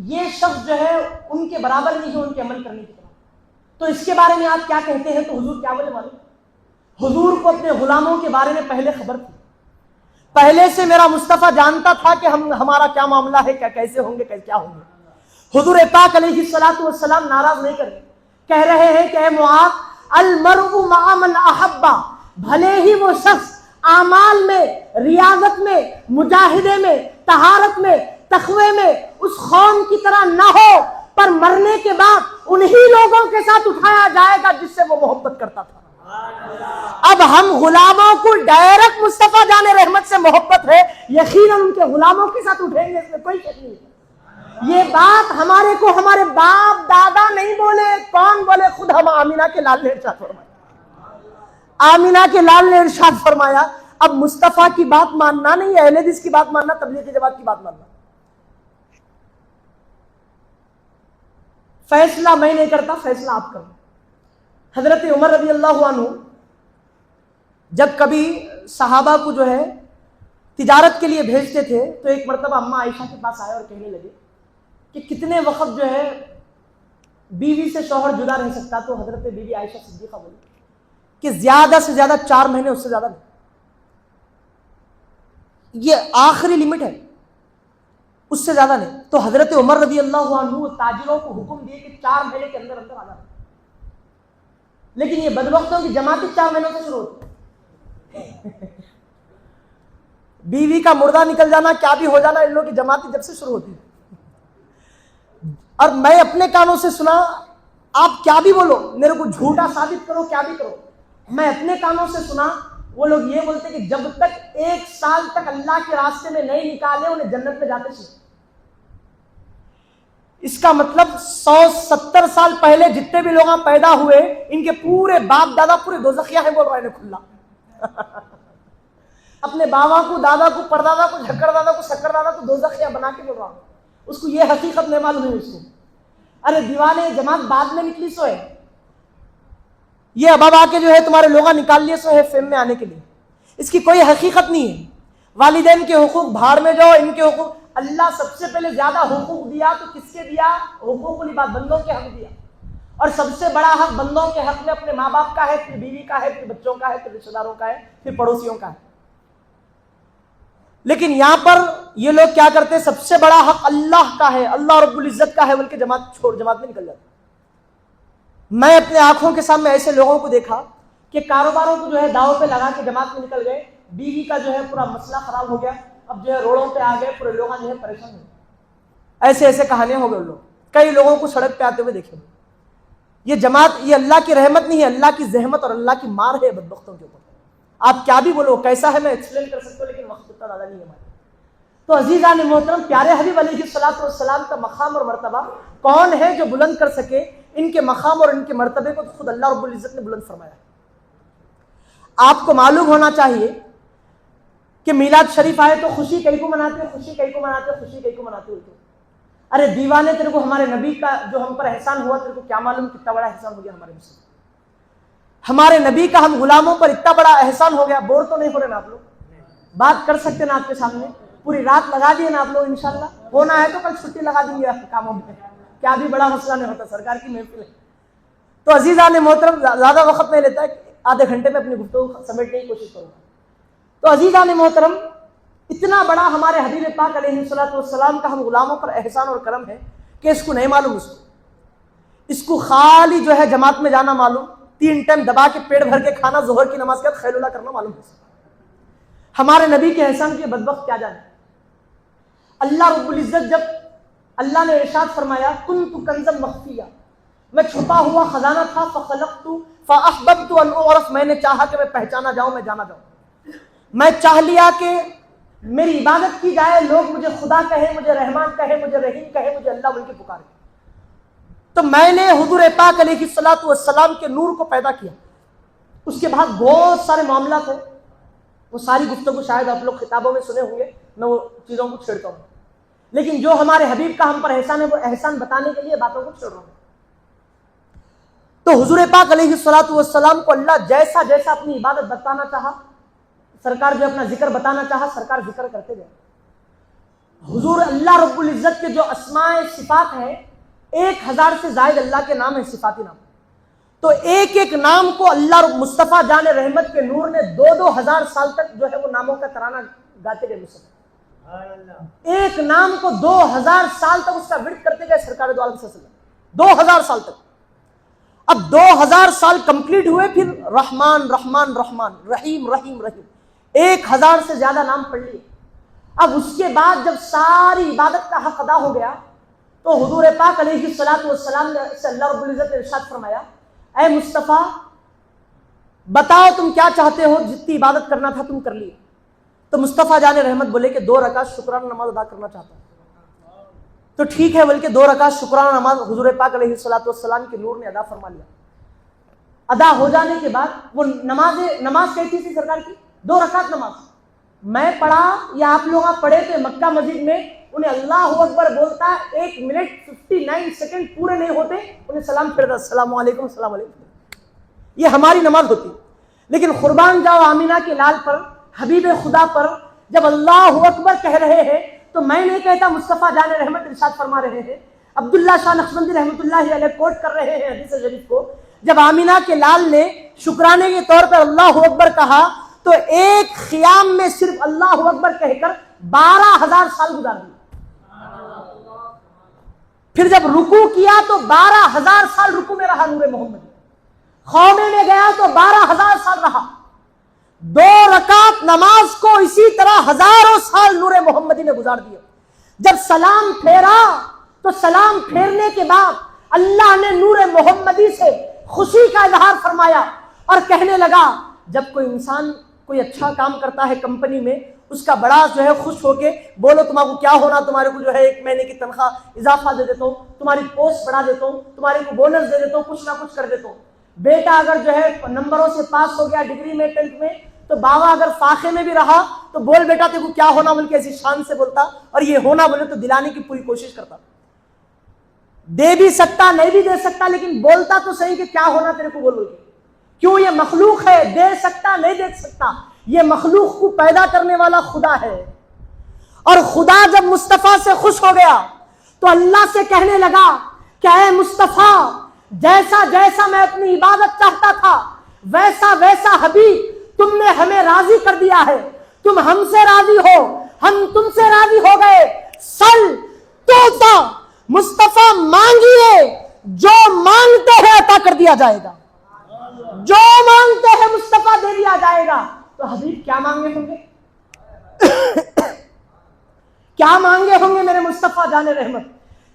یہ شخص جو ہے ان کے برابر نہیں ہے ان کے عمل کرنے کی طرح، تو اس کے بارے میں آپ کیا کہتے ہیں؟ تو حضور کیا بولے معلوم؟ حضور کو اپنے غلاموں کے بارے میں پہلے خبر تھی، پہلے سے میرا مصطفیٰ جانتا تھا کہ ہمارا کیا معاملہ ہے، کیسے ہوں گے، کیا ہوں گے۔ حضور پاک علیہ الصلوۃ والسلام ناراض نہیں کر رہے، کہہ رہے ہیں کہ اے معاذ، المرء مع من احب، بھلے ہی وہ شخص اعمال میں، ریاضت میں، مجاہدے میں، طہارت میں، تقوی میں اس قوم کی طرح نہ ہو، پر مرنے کے بعد انہی لوگوں کے ساتھ اٹھایا جائے گا جس سے وہ محبت کرتا تھا۔ اب ہم غلاموں کو ڈائریکٹ مصطفیٰ جان رحمت سے محبت ہے، یقیناً ان کے غلاموں کے ساتھ اٹھیں گے، اس میں کوئی شک نہیں ہے۔ یہ بات ہمارے کو ہمارے باپ دادا نہیں بولے، کون بولے؟ خود ہم آمینہ کے لال نے ارشاد فرمایا، آمینہ کے لال نے ارشاد فرمایا اب مصطفیٰ کی بات ماننا نہیں ہے، اہل حدیث کی بات ماننا، تبلیغ جماعت کی بات ماننا۔ فیصلہ میں نہیں کرتا، فیصلہ آپ کرو۔ حضرت عمر رضی اللہ عنہ جب کبھی صحابہ کو جو ہے تجارت کے لیے بھیجتے تھے تو ایک مرتبہ اماں عائشہ کے پاس آئے اور کہنے لگے کہ کتنے وقت جو ہے بیوی سے شوہر جدا رہ سکتا؟ تو حضرت بی بی عائشہ صدیقہ بولی کہ زیادہ سے زیادہ 4 مہینے، اس سے زیادہ نہیں، یہ آخری لمٹ ہے، اس سے زیادہ نہیں۔ تو حضرت عمر رضی اللہ عنہ تاجروں کو حکم دیے کہ 4 مہینے کے اندر اندر آ جانا، لیکن یہ بدبختوں کی جماعت 4 مہینوں سے شروع ہوتی ہے۔ بیوی کا مردہ نکل جانا، کیا بھی ہو جانا، ان لوگوں کی جماعت جب سے شروع ہوتی ہے۔ اور میں اپنے کانوں سے سنا، آپ کیا بھی بولو، میرے کو جھوٹا ثابت کرو، کیا بھی کرو، میں اپنے کانوں سے سنا وہ لوگ یہ بولتے کہ جب تک 1 سال تک اللہ کے راستے میں نہیں نکالے انہیں جنت میں جاتے تھے۔ اس کا مطلب 170 سال پہلے جتنے بھی لوگ پیدا ہوئے ان کے پورے باپ دادا پورے دوزخیہ ہیں، بول رہے ہیں کھلا۔ اپنے بابا کو، دادا کو، پردادا کو، جھکڑ دادا کو، شکر دادا کو دوزخیہ بنا کے بول رہا ہوں، اس کو یہ حقیقت نہیں معلوم ہے۔ اس کو ارے دیوانے جماعت بعد میں نکلی سو ہے، یہ اب آ کے جو ہے تمہارے لوگ نکال لیے سو ہے فیم میں آنے کے لیے، اس کی کوئی حقیقت نہیں ہے۔ والدین کے حقوق بھاڑ میں جاؤ، ان کے حقوق، اللہ سب سے پہلے زیادہ حقوق دیا تو کس کے دیا؟ حقوق العباد، بندوں کے حق دیا، اور سب سے بڑا حق بندوں کے حق میں اپنے ماں باپ کا ہے، پھر بیوی کا ہے، پھر بچوں کا ہے، پھر رشتہ داروں کا ہے، پھر پڑوسیوں کا ہے۔ لیکن یہاں پر یہ لوگ کیا کرتے ہیں؟ سب سے بڑا حق اللہ کا ہے، اللہ رب العزت کا ہے، بلکہ جماعت چھوڑ، جماعت میں نکل جاتے۔ میں اپنے آنکھوں کے سامنے ایسے لوگوں کو دیکھا کہ کاروباروں کو جو ہے داؤ پہ لگا کے جماعت میں نکل گئے، بیوی کا جو ہے پورا مسئلہ خراب ہو گیا، اب جو ہے روڈوں پہ آ گئے، پورے لوگ جو ہے پریشان ہوئے۔ ایسے ایسے کہانیاں ہو گئے لوگ، کئی لوگوں کو سڑک پہ آتے ہوئے دیکھے۔ یہ جماعت، یہ اللہ کی رحمت نہیں ہے، اللہ کی زحمت اور اللہ کی مار ہے بدبختوں کے اوپر۔ آپ کیا بھی بولو، کیسا ہے میں ایکسپلین کر سکتا ہوں، لیکن وقت اتنا زیادہ نہیں ہے ہمارے۔ تو عزیزان محترم، پیارے حبیب علیہ الصلوۃ والسلام کا مقام اور مرتبہ کون ہے جو بلند کر سکے؟ ان کے مقام اور ان کے مرتبے کو خود اللہ رب العزت نے بلند فرمایا۔ آپ کو معلوم ہونا چاہیے کہ میلاد شریف آئے تو خوشی کئی کو مناتے ہو، خوشی کئی کو مناتے ہو، خوشی کئی کو مناتے ہو۔ ارے دیوانے، تیرے کو ہمارے نبی کا جو ہم پر احسان ہوا تیرے کو کیا معلوم کتنا بڑا احسان ہو گیا ہمارے مسلم، ہمارے نبی کا ہم غلاموں پر اتنا بڑا احسان ہو گیا۔ بور تو نہیں ہو رہے نا آپ لوگ؟ بات کر سکتے نا آپ کے سامنے؟ پوری رات لگا دیے نا آپ لوگ؟ انشاءاللہ ہونا ہے تو کل چھٹی لگا دیں گے کاموں میں، کیا بھی بڑا مسئلہ نہیں ہوتا، سرکار کی محفل ہے۔ تو عزیزان محترم، زیادہ وقت نہیں لیتا ہے، آدھے گھنٹے میں اپنی گفتگو سمیٹنے کی کوشش کروں گا۔ تو عزیزان محترم، اتنا بڑا ہمارے حبیب پاک علیہ الصلوۃ والسلام کا ہم غلاموں پر احسان اور کرم ہے کہ اس کو نہیں معلوم، اس کو خالی جو ہے جماعت میں جانا معلوم، 3 ٹائم دبا کے پیٹ بھر کے کھانا، ظہر کی نماز کے بعد خیل اللہ کرنا معلوم ہے۔ ہمارے نبی کے احسان کے بدبخت کیا جانے۔ اللہ رب العزت جب اللہ نے ارشاد فرمایا کنت کنزا مخفیا، میں چھپا ہوا خزانہ تھا، فخلقت فاحببت ان اعرف، میں نے چاہا کہ میں پہچانا جاؤں، میں جانا جاؤں، میں چاہ لیا کہ میری عبادت کی جائے، لوگ مجھے خدا کہے، مجھے رحمان کہے، مجھے رحیم کہے، مجھے اللہ بول کے پکارے۔ تو میں نے حضور پاک علیہ الصلوۃ والسلام کے نور کو پیدا کیا۔ اس کے بعد بہت سارے معاملات ہیں، وہ ساری گفتگو شاید آپ لوگ کتابوں میں سنے ہوں گے، میں وہ چیزوں کو چھیڑتا ہوں، لیکن جو ہمارے حبیب کا ہم پر احسان ہے وہ احسان بتانے کے لیے باتوں کو چھوڑ رہا ہوں۔ تو حضور پاک علیہ الصلوۃ والسلام کو اللہ جیسا جیسا اپنی عبادت بتانا چاہا، سرکار جو اپنا ذکر بتانا چاہا، سرکار ذکر کرتے گئے۔ حضور اللہ رب العزت کے جو اسماء صفات ہیں، 1000 سے زائد اللہ کے نام ہیں، صفاتی نام، تو ایک ایک نام کو اللہ رب مصطفیٰ جان رحمت کے نور نے 2000 سال تک جو ہے وہ ناموں کا ترانہ گاتے گئے مصطفیٰ، ایک نام کو 2000 سال تک اس کا ورد کرتے گئے سرکار دو عالم صلی اللہ علیہ وسلم، 2000 سال تک۔ اب 2000 سال کمپلیٹ ہوئے، پھر رحمان رحمان رحمان، رحیم رحیم رحیم، 1000 سے زیادہ نام پڑھ لیے۔ اب اس کے بعد جب ساری عبادت کا حق ادا ہو گیا تو حضور پاک علیہ الصلوۃ والسلام نے سے اللہ رب العزت نے ارشاد فرمایا، اے مصطفیٰ بتاؤ تم کیا چاہتے ہو، جتنی عبادت کرنا تھا تم کر لیے۔ تو مصطفیٰ جان رحمت بولے کہ 2 رکعت شکرانہ نماز ادا کرنا چاہتا ہوں۔ تو ٹھیک ہے، بلکہ 2 رکعت شکرانہ نماز حضور پاک علیہ الصلوۃ والسلام کے نور نے ادا فرما لیا. ادا ہو جانے کے بعد وہ نماز کیسی تھی سرکار کی؟ 2 رکعت نماز. میں پڑھا یا آپ لوگ پڑھے تھے مکہ مسجد میں، انہیں اللہ اکبر بولتا 1 منٹ 59 سیکنڈ پورے نہیں ہوتے، انہیں سلام پھرتا، السلام علیکم السلام علیکم. یہ ہماری نماز ہوتی. لیکن قربان جاؤ آمینہ کے لال پر، حبیب خدا پر جب اللہ اکبر کہہ رہے ہیں تو میں نہیں کہتا، مصطفیٰ جان رحمت ارشاد فرما رہے ہیں، عبداللہ شاہ نقشبندی رحمۃ اللہ علیہ کوٹ کر رہے ہیں حدیث شریف کو، جب آمینہ کے لال نے شکرانے کے طور پر اللہ اکبر کہا تو ایک خیام میں صرف اللہ اکبر کہہ کر 12,000 سال گزار دیے. پھر جب رکوع کیا تو 12,000 سال رکوع میں رہا نور محمد. خیمے میں گیا تو 12,000 سال رہا. 2 رکعت نماز کو اسی طرح ہزاروں سال نور محمدی نے گزار دیا. جب سلام پھیرا تو سلام پھیرنے کے بعد اللہ نے نور محمدی سے خوشی کا اظہار فرمایا اور کہنے لگا، جب کوئی انسان کوئی اچھا کام کرتا ہے کمپنی میں، اس کا بڑا جو ہے خوش ہو کے بولو تمہارے کو کیا ہونا، تمہارے کو جو ہے 1 مہینے کی تنخواہ اضافہ دے دیتا ہوں، تمہاری پوسٹ بڑھا دیتا ہوں، تمہارے کو بونس دے دیتا ہوں، کچھ نہ کچھ کر دیتا ہوں. بیٹا اگر جو ہے نمبروں سے پاس ہو گیا ڈگری میں 10th میں، تو بابا اگر فاقے میں بھی رہا تو بول بیٹا تیرے کو کیا ہونا بول کے ایسی شان سے بولتا، اور یہ ہونا بولے تو دلانے کی پوری کوشش کرتا. دے بھی سکتا نہیں بھی دے سکتا، لیکن بولتا تو صحیح کہ کیا ہونا تیرے کو بولو گے. کیوں؟ یہ مخلوق ہے، دے سکتا نہیں دے سکتا. یہ مخلوق کو پیدا کرنے والا خدا ہے. اور خدا جب مصطفیٰ سے خوش ہو گیا تو اللہ سے کہنے لگا کہ اے مصطفیٰ، جیسا جیسا میں اپنی عبادت چاہتا تھا ویسا ویسا حبیب تم نے ہمیں راضی کر دیا ہے. تم ہم سے راضی ہو، ہم تم سے راضی ہو گئے. سل تو مصطفیٰ مانگیے، جو مانگتے ہیں عطا کر دیا جائے گا. جو مانگتے ہیں مصطفیٰ دے دیا جائے گا. تو حبیب کیا مانگے ہوں گے؟ کیا مانگے ہوں گے میرے مصطفیٰ جان رحمت؟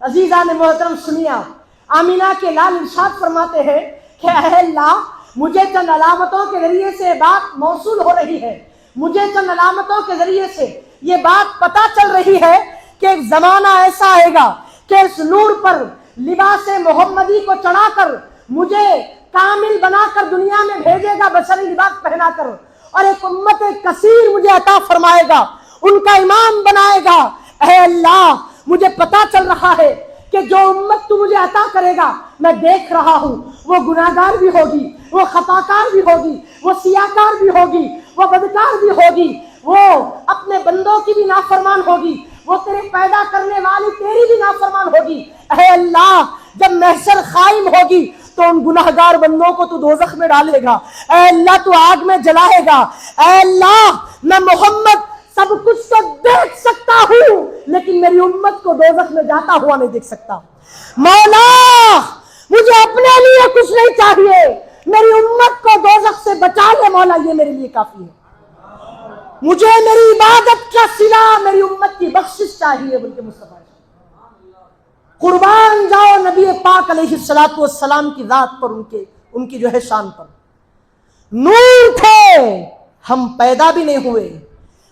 عزیزان محترم سنیے، آمینہ کے لال ارشاد فرماتے ہیں کہ اے اللہ، مجھے چند علامتوں کے ذریعے سے بات موصول ہو رہی ہے، مجھے چند علامتوں کے ذریعے سے یہ بات پتہ چل رہی ہے کہ ایک زمانہ ایسا آئے گا کہ اس نور پر لباس محمدی کو چڑھا کر مجھے کامل بنا کر دنیا میں بھیجے گا، بشری لباس پہنا کر، اور ایک امت کثیر مجھے عطا فرمائے گا، ان کا امام بنائے گا. اے اللہ، مجھے پتا چل رہا ہے کہ جو امت تو مجھے عطا کرے گا میں دیکھ رہا ہوں، وہ گناہگار بھی ہوگی، وہ خطاکار بھی ہوگی، وہ سیاکار بھی ہوگی، وہ بدکار بھی ہوگی، وہ اپنے بندوں کی بھی نافرمان ہوگی، وہ تیرے پیدا کرنے والی تیری بھی نافرمان ہوگی. اے اللہ، جب محشر قائم ہوگی تو ان گناہگار بندوں کو تو دوزخ میں ڈالے گا. اے اللہ، تو آگ میں جلائے گا. اے اللہ، میں محمد سب کچھ تو دیکھ سکتا ہوں لیکن میری امت کو دوزخ میں جاتا ہوا نہیں دیکھ سکتا. مولا، مجھے اپنے لیے کچھ نہیں چاہیے، میری امت کو دوزخ سے بچا لے مولا، یہ میرے لیے کافی ہے. مجھے میری عبادت کا صلہ، میری امت کی بخشش چاہیے. بلکہ مصطفیٰ قربان جاؤ نبی پاک علیہ الصلوۃ والسلام کی ذات پر، ان کی جو ہے شان پر. نور تھے، ہم پیدا بھی نہیں ہوئے.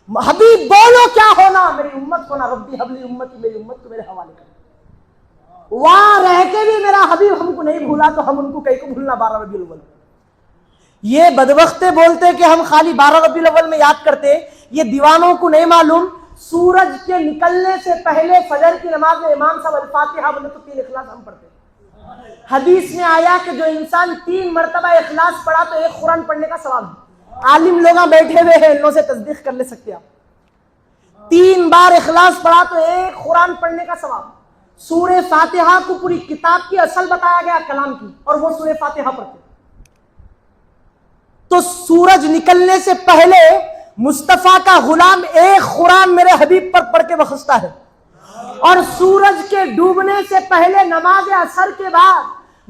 حبیب بولو کیا ہونا؟ میری امت ہونا. ربی حبلی امتی، میری امت کو میرے حوالے کر. وہاں رہ کے بھی میرا حبیب ہم کو نہیں بھولا تو ہم ان کو کہیں کو بھولنا 12 ربیع الاول. یہ بدبختے بولتے کہ ہم خالی 12 ربیع الاول میں یاد کرتے. یہ دیوانوں کو نہیں معلوم سورج کے نکلنے سے پہلے فجر کی نماز میں امام صاحب الفاتحہ بولے تو 3 اخلاص ہم پڑھتے. حدیث میں آیا کہ جو انسان 3 مرتبہ اخلاص پڑھا تو 1 قرآن پڑھنے کا ثواب ہے. عالم لوگ بیٹھے ہوئے ہیں، ان لوگوں سے تصدیق کر لے سکتے آپ. 3 بار اخلاص پڑھا تو 1 قرآن پڑھنے کا ثواب. سورہ فاتحہ کو پوری کتاب کی اصل بتایا گیا کلام کی، اور وہ سورہ فاتحہ پڑھتے. تو سورج نکلنے سے پہلے مصطفیٰ کا غلام 1 قرآن میرے حبیب پر پڑھ کے بخشتا ہے، اور سورج کے ڈوبنے سے پہلے نماز عصر کے بعد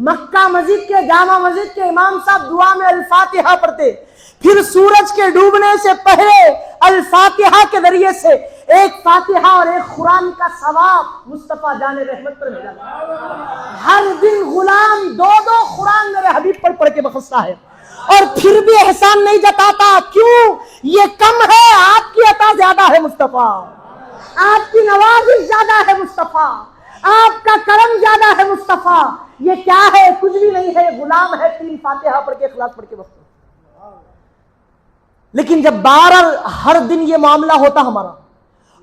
مکہ مسجد کے جامع مسجد کے امام صاحب دعا میں الفاتحہ پڑھتے. پھر سورج کے ڈوبنے سے پہلے الفاتحہ کے ذریعے سے 1 فاتحہ اور 1 قرآن کا ثواب مصطفیٰ جان رحمت پر ملا. ہر دن غلام 2 قرآن میرے حبیب پر پڑھ کے بخشتا ہے، اور پھر بھی احسان نہیں جتاتا. کیوں؟ یہ کم ہے، آپ کی عطا زیادہ ہے مصطفیٰ، آپ کی نوازش زیادہ ہے مصطفیٰ، کا کرم زیادہ ہے مصطفیٰ، یہ کیا ہے؟ کچھ بھی نہیں ہے، غلام ہے، 3 فاتحہ پڑھ کے اخلاص پڑھ کے وقت۔ لیکن جب 12 ہر دن یہ معاملہ ہوتا ہمارا،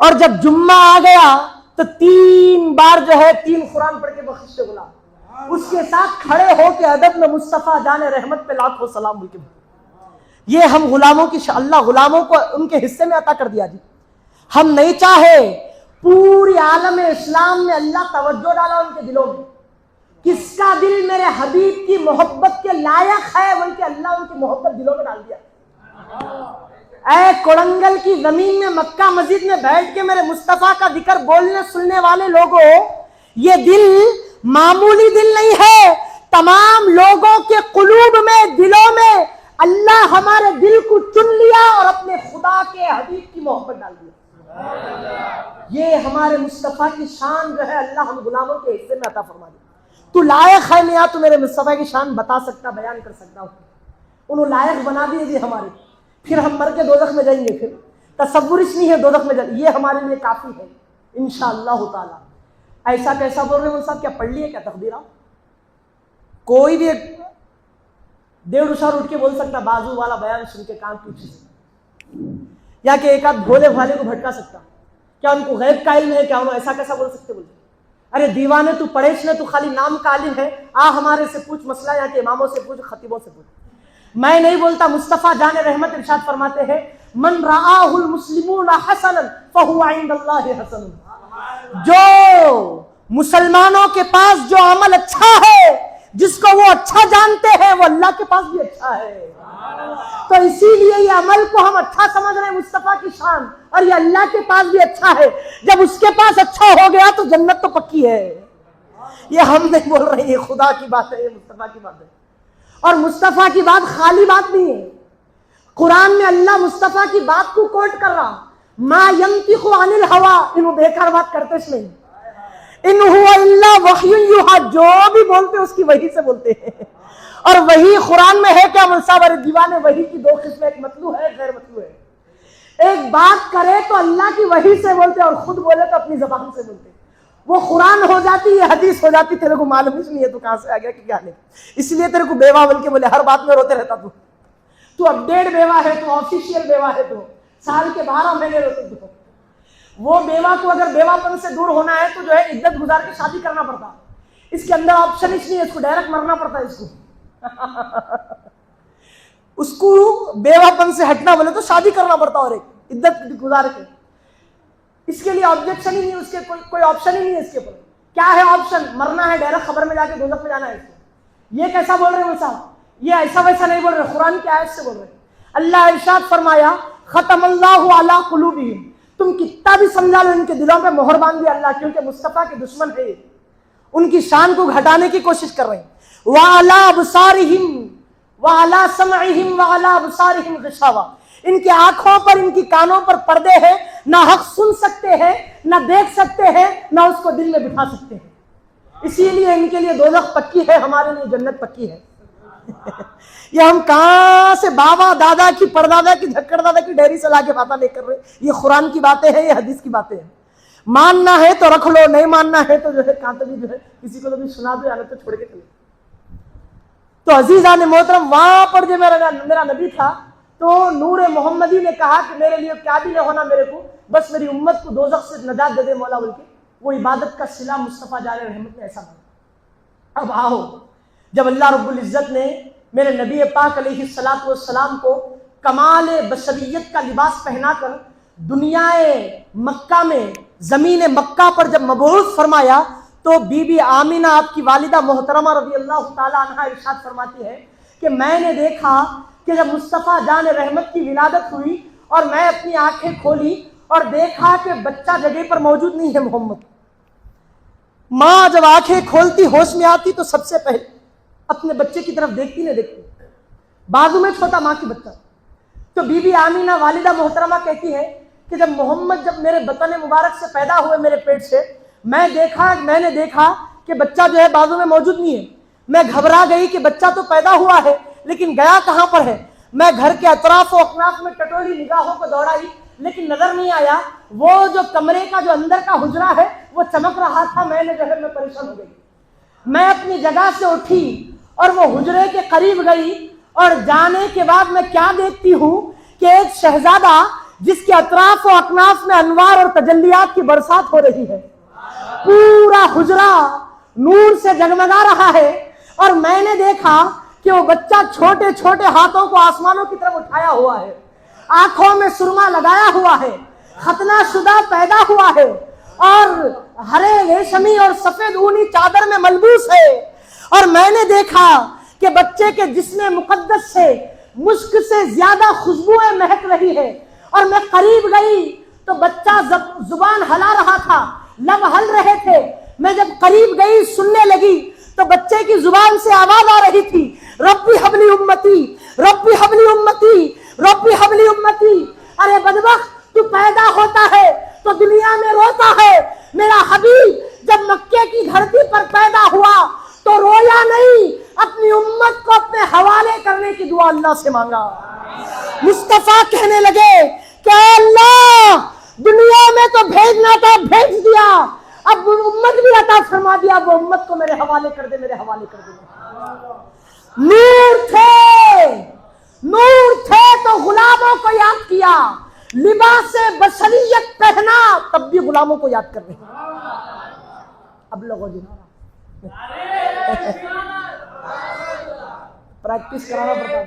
اور جب جمعہ آ گیا تو 3 بار جو ہے 3 قرآن پڑھ کے بخش سے غلام، اس کے ساتھ کھڑے ہو کے ادب میں مصطفیٰ جان رحمت پہ لاکھوں سلام بول کے۔ یہ ہم غلاموں کی اللہ غلاموں کو ان کے حصے میں عطا کر دیا جی۔ ہم نہیں چاہے پوری عالم اسلام میں اللہ توجہ ڈالا ان کے دلوں میں، کس کا دل میرے حبیب کی محبت کے لائق ہے، بلکہ اللہ ان کی محبت دلوں میں ڈال دیا۔ اے کوڑنگل کی زمین میں مکہ مسجد میں بیٹھ کے میرے مصطفیٰ کا ذکر بولنے سننے والے لوگوں، یہ دل معمولی دل نہیں ہے، تمام لوگوں کے قلوب میں، دلوں میں اللہ ہمارے دل کو چن لیا اور اپنے خدا کے حبیب کی محبت ڈال دیا۔ یہ ہمارے مصطفیٰ کی شان جو ہے اللہ ہم غلاموں کے حصے میں عطا فرما دیا۔ تو لائق ہے نہیں، تو میرے مصطفیٰ کی شان بتا سکتا، بیان کر سکتا ہوں، انہوں لائق بنا دیے جی ہمارے، پھر ہم مر کے دوزخ میں جائیں گے، پھر تصور اس نہیں ہے دوزخ میں جائیں، یہ ہمارے لیے کافی ہے انشاءاللہ تعالی۔ ایسا کیسا بول رہے ہیں صاحب؟ کیا پڑھ لیے کیا تقدیرہ؟ کوئی بھی 1.5 اشار اٹھ کے بول سکتا بازو والا بیان سن کے کان پیچھے سے، یا کہ ایک آدھ بھولے بھالے کو بھٹکا سکتا؟ کیا ان کو غیب کا علم ہے؟ کیا انہوں ایسا کیسا بول سکتے؟ بولتے ارے دیوانے تو پڑھے نے، تو خالی نام کا عالم ہے، ہمارے سے پوچھ مسئلہ، یا کہ اماموں سے پوچھ، خطیبوں سے پوچھ۔ میں نہیں بولتا، مصطفیٰ جان رحمت ارشاد فرماتے ہیں من رآہ المسلمون حسنا فہو عند اللہ حسن، جو مسلمانوں کے پاس جو عمل اچھا ہے، جس کو وہ اچھا جانتے ہیں، وہ اللہ کے پاس بھی اچھا ہے۔ تو اسی لیے یہ عمل کو ہم اچھا سمجھ رہے ہیں، مصطفیٰ کی شان، اور یہ اللہ کے پاس بھی اچھا ہے۔ جب اس کے پاس اچھا ہو گیا تو جنت تو پکی ہے۔ یہ ہم نہیں بول رہے ہیں، یہ خدا کی بات ہے، یہ مصطفیٰ کی بات ہے۔ اور مصطفیٰ کی بات خالی بات نہیں ہے، قرآن میں اللہ مصطفیٰ کی بات کو کوٹ کر رہا، ما ینطق عن الہوا، انہوں بیکار بات کرتے اس نہیں، ان هو الا وحی یوحی، جو بھی بولتے اس کی وحی سے بولتے ہیں۔ اور وہی قرآن میں ہے کیا منصابر دیوانے؟ وحی کی 2 قسمیں، ایک متلو ہے، غیر متلو ہے۔ ایک بات کرے تو اللہ کی وحی سے بولتے، اور خود بولے تو اپنی زبان سے بولتے۔ وہ قرآن ہو جاتی، یہ حدیث ہو جاتی، تیرے کو معلوم ہی نہیں ہے تو کہاں سے آ گیا کہ کیا نہیں، اس لیے تیرے کو بیوہ بول کے بولے، ہر بات میں روتے رہتا تو اپڈیٹ بیوہ ہے، تو آفیشیل بیوہ ہے، تو سال کے 12 مہینے روتے تو۔ وہ بیوہ کو اگر بیوہ پن سے دور ہونا ہے تو جو ہے عزت گزار کے شادی کرنا پڑتا، اس کے اندر آپشن اس نہیں ہے، اس کو ڈائریکٹ مرنا پڑتا ہے، اس کو بیوہ پن سے ہٹنا بولے تو شادی کرنا پڑتا، اور ایک عزت گزار کے، اس کے لیے آبجیکشن ہی نہیں، اس کے کوئی آپشن ہی نہیں ہے اس کے اوپر۔ کیا ہے آپشن؟ مرنا ہے، ڈائریکٹ خبر میں جا کے دوزخ میں جانا ہے اس کو۔ یہ کیسا بول رہے ہیں صاحب؟ یہ ایسا ویسا نہیں بول رہے، قرآن کی آیت سے بول رہے ہیں۔ اللہ ارشاد فرمایا ختم اللہ علی قلوبہم، تم کتنا بھی سمجھا لو ان کے دلوں پہ مہر باندھ دیا اللہ، کیونکہ مصطفیٰ کے دشمن ہے، ان کی شان کو گھٹانے کی کوشش کر رہے ہیں۔ وعلی ابصارہم وعلی سمعہم وعلی ابصارہم غشاوہ، ان کی آنکھوں پر، ان کی کانوں پر پردے ہیں، نہ حق سن سکتے ہیں، نہ دیکھ سکتے ہیں، نہ اس کو دل میں بٹھا سکتے ہیں۔ اسی لیے ان کے لیے دوزخ پکی ہے، ہمارے لیے جنت پکی ہے۔ یہ ہم کہاں سے بابا دادا کی پردادا کی دھکڑ دادا کی ڈیری سے لا کے باتیں لے کر رہے؟ یہ قرآن کی باتیں ہیں، یہ حدیث کی باتیں ہیں۔ ماننا ہے تو رکھ لو، نہیں ماننا ہے تو جو ہے کہاں تک جو ہے کسی کو تو بھی سنا دو، یا تو چھوڑ کے چلے۔ تو عزیزان محترم، وہاں پر جو میرا نبی تھا تو نور محمدی نے کہا کہ میرے لیے کیا بھی نہ ہونا، میرے کو بس میری امت کو دوزخ سے نجات دے دے مولا، بول کے وہ عبادت کا صلہ مصطفیٰ جان رحمت نے ایسا بنا۔ اب آؤ، جب اللہ رب العزت نے میرے نبی پاک علیہ الصلوۃ والسلام کو کمال بشریت کا لباس پہنا کر دنیا مکہ میں، زمین مکہ پر جب مبعوث فرمایا، تو بی بی آمینہ آپ کی والدہ محترمہ رضی اللہ تعالی عنہ ارشاد فرماتی ہے کہ میں نے دیکھا کہ جب مصطفیٰ جان رحمت کی ولادت ہوئی اور میں اپنی آنکھیں کھولی اور دیکھا کہ بچہ جگہ پر موجود نہیں ہے محمد، ماں جب آنکھیں کھولتی ہوش میں آتی تو سب سے پہلے اپنے بچے کی طرف دیکھتی نہ دیکھتی، بازو میں چھوٹا ماں کی بچہ۔ تو بی بی آمینہ والدہ محترمہ کہتی ہے کہ جب محمد جب میرے بطن مبارک سے پیدا ہوئے میرے پیٹ سے، میں نے دیکھا کہ بچہ جو ہے بازو میں موجود نہیں ہے، میں گھبرا گئی کہ بچہ تو پیدا ہوا ہے لیکن گیا کہاں پر ہے۔ میں گھر کے اطراف و اکناف میں ٹٹولی نگاہوں کو دوڑائی لیکن نظر نہیں آیا۔ وہ جو کمرے کا جو اندر کا حجرہ ہے وہ وہ چمک رہا تھا، میں پریشان ہو گئی. میں اپنی جگہ سے اٹھی اور وہ حجرے کے قریب گئی، اور جانے کے بعد میں کیا دیکھتی ہوں کہ ایک شہزادہ جس کے اطراف و اکناف میں انوار اور تجلیات کی برسات ہو رہی ہے، پورا حجرہ نور سے جگمگا رہا ہے، اور میں نے دیکھا کہ وہ بچہ چھوٹے چھوٹے ہاتھوں کو آسمانوں کی طرف اٹھایا ہوا ہے، آنکھوں میں سرما لگایا ہوا ہے، ختنہ شدہ پیدا ہوا ہے، اور ہرے ریشمی اور سفید اونی چادر میں ملبوس ہے. اور میں نے دیکھا کہ بچے کے جسم مقدس سے مشک سے زیادہ خوشبوئیں مہک رہی ہے. اور میں قریب گئی تو بچہ زبان ہلا رہا تھا، لب ہل رہے تھے. میں جب قریب گئی سننے لگی تو بچے کی زبان سے آواز آ رہی تھی، ربی حبلی امتی، ربی حبلی امتی، ربی حبلی امتی. ارے بدبخت، تو پیدا ہوتا ہے تو دنیا میں روتا ہے. میرا حبیب جب مکے کی دھرتی پر پیدا ہوا تو رویا نہیں، اپنی امت کو اپنے حوالے کرنے کی دعا اللہ سے مانگا. مصطفیٰ کہنے لگے کہ اللہ، دنیا میں تو بھیجنا تھا بھیج دیا، اب امت بھی عطا فرما دیا، وہ امت کو میرے حوالے کر دے، میرے حوالے کر دے. نور تھے تو غلاموں کو یاد کیا، لباس بشریت پہنا تب بھی غلاموں کو یاد کر رہے ہیں. اب لوگوں پریکٹس کرانا پڑتا ہے.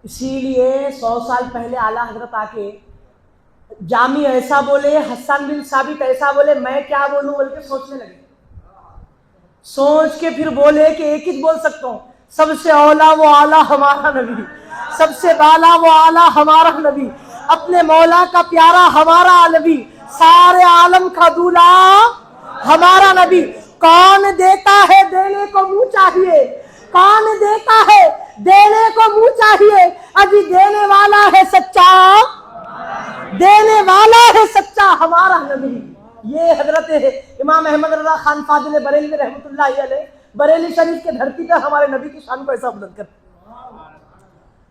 اسی لیے 100 سال پہلے اعلیٰ حضرت آ کے جامی ایسا بولے، حسن بن ثابت ایسا بولے، میں کیا بولوں بول کے سوچنے لگے. سوچ کے پھر بولے کہ ایک ہی بول سکتا ہوں، سب سے اولا وہ اعلیٰ ہمارا نبی، سب سے بالا وہ اعلیٰ ہمارا نبی، اپنے مولا کا پیارا ہمارا نبی، سارے عالم کا دولا ہمارا نبی. کون دیتا ہے دینے کو منہ چاہیے، کون دیتا ہے دینے کو منہ چاہیے، ابھی دینے والا ہے سچا، دینے والا ہے سچا ہمارا نبی. یہ حضرت امام احمد رضا خان فاضل بریلوی رحمۃ اللہ علیہ بریلی شریف کے دھرتی پر ہمارے نبی کی شان کو ایسا بلند کرے،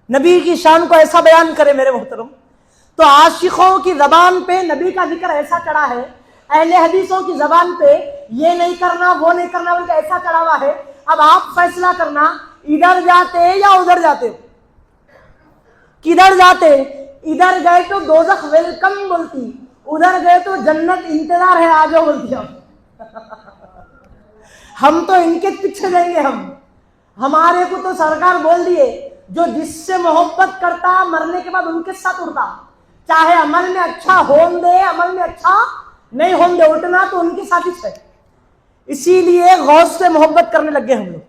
نبی کی شان کو ایسا بیان کرے میرے محترم. تو عاشقوں کی زبان پہ نبی کا ذکر ایسا چڑھا ہے، اہل حدیثوں کی زبان پہ یہ نہیں کرنا وہ نہیں کرنا بلکہ ایسا چڑھا ہوا ہے. اب آپ فیصلہ کرنا، ادھر جاتے یا ادھر جاتے، کدھر جاتے؟ ادھر گئے تو دوزخ ویلکم بولتی، ادھر گئے تو جنت انتظار ہے آ جاؤ بولتی. ہم تو ان کے پیچھے جائیں گے. ہمارے کو تو سرکار بول دیے جو جس سے محبت کرتا مرنے کے بعد ان کے ساتھ اڑتا، چاہے عمل میں اچھا ہون دے عمل میں اچھا نہیں ہون دے، اٹھنا تو ان کی سازش ہے. اسی لیے غوث سے محبت کرنے لگ گئے ہم لوگ،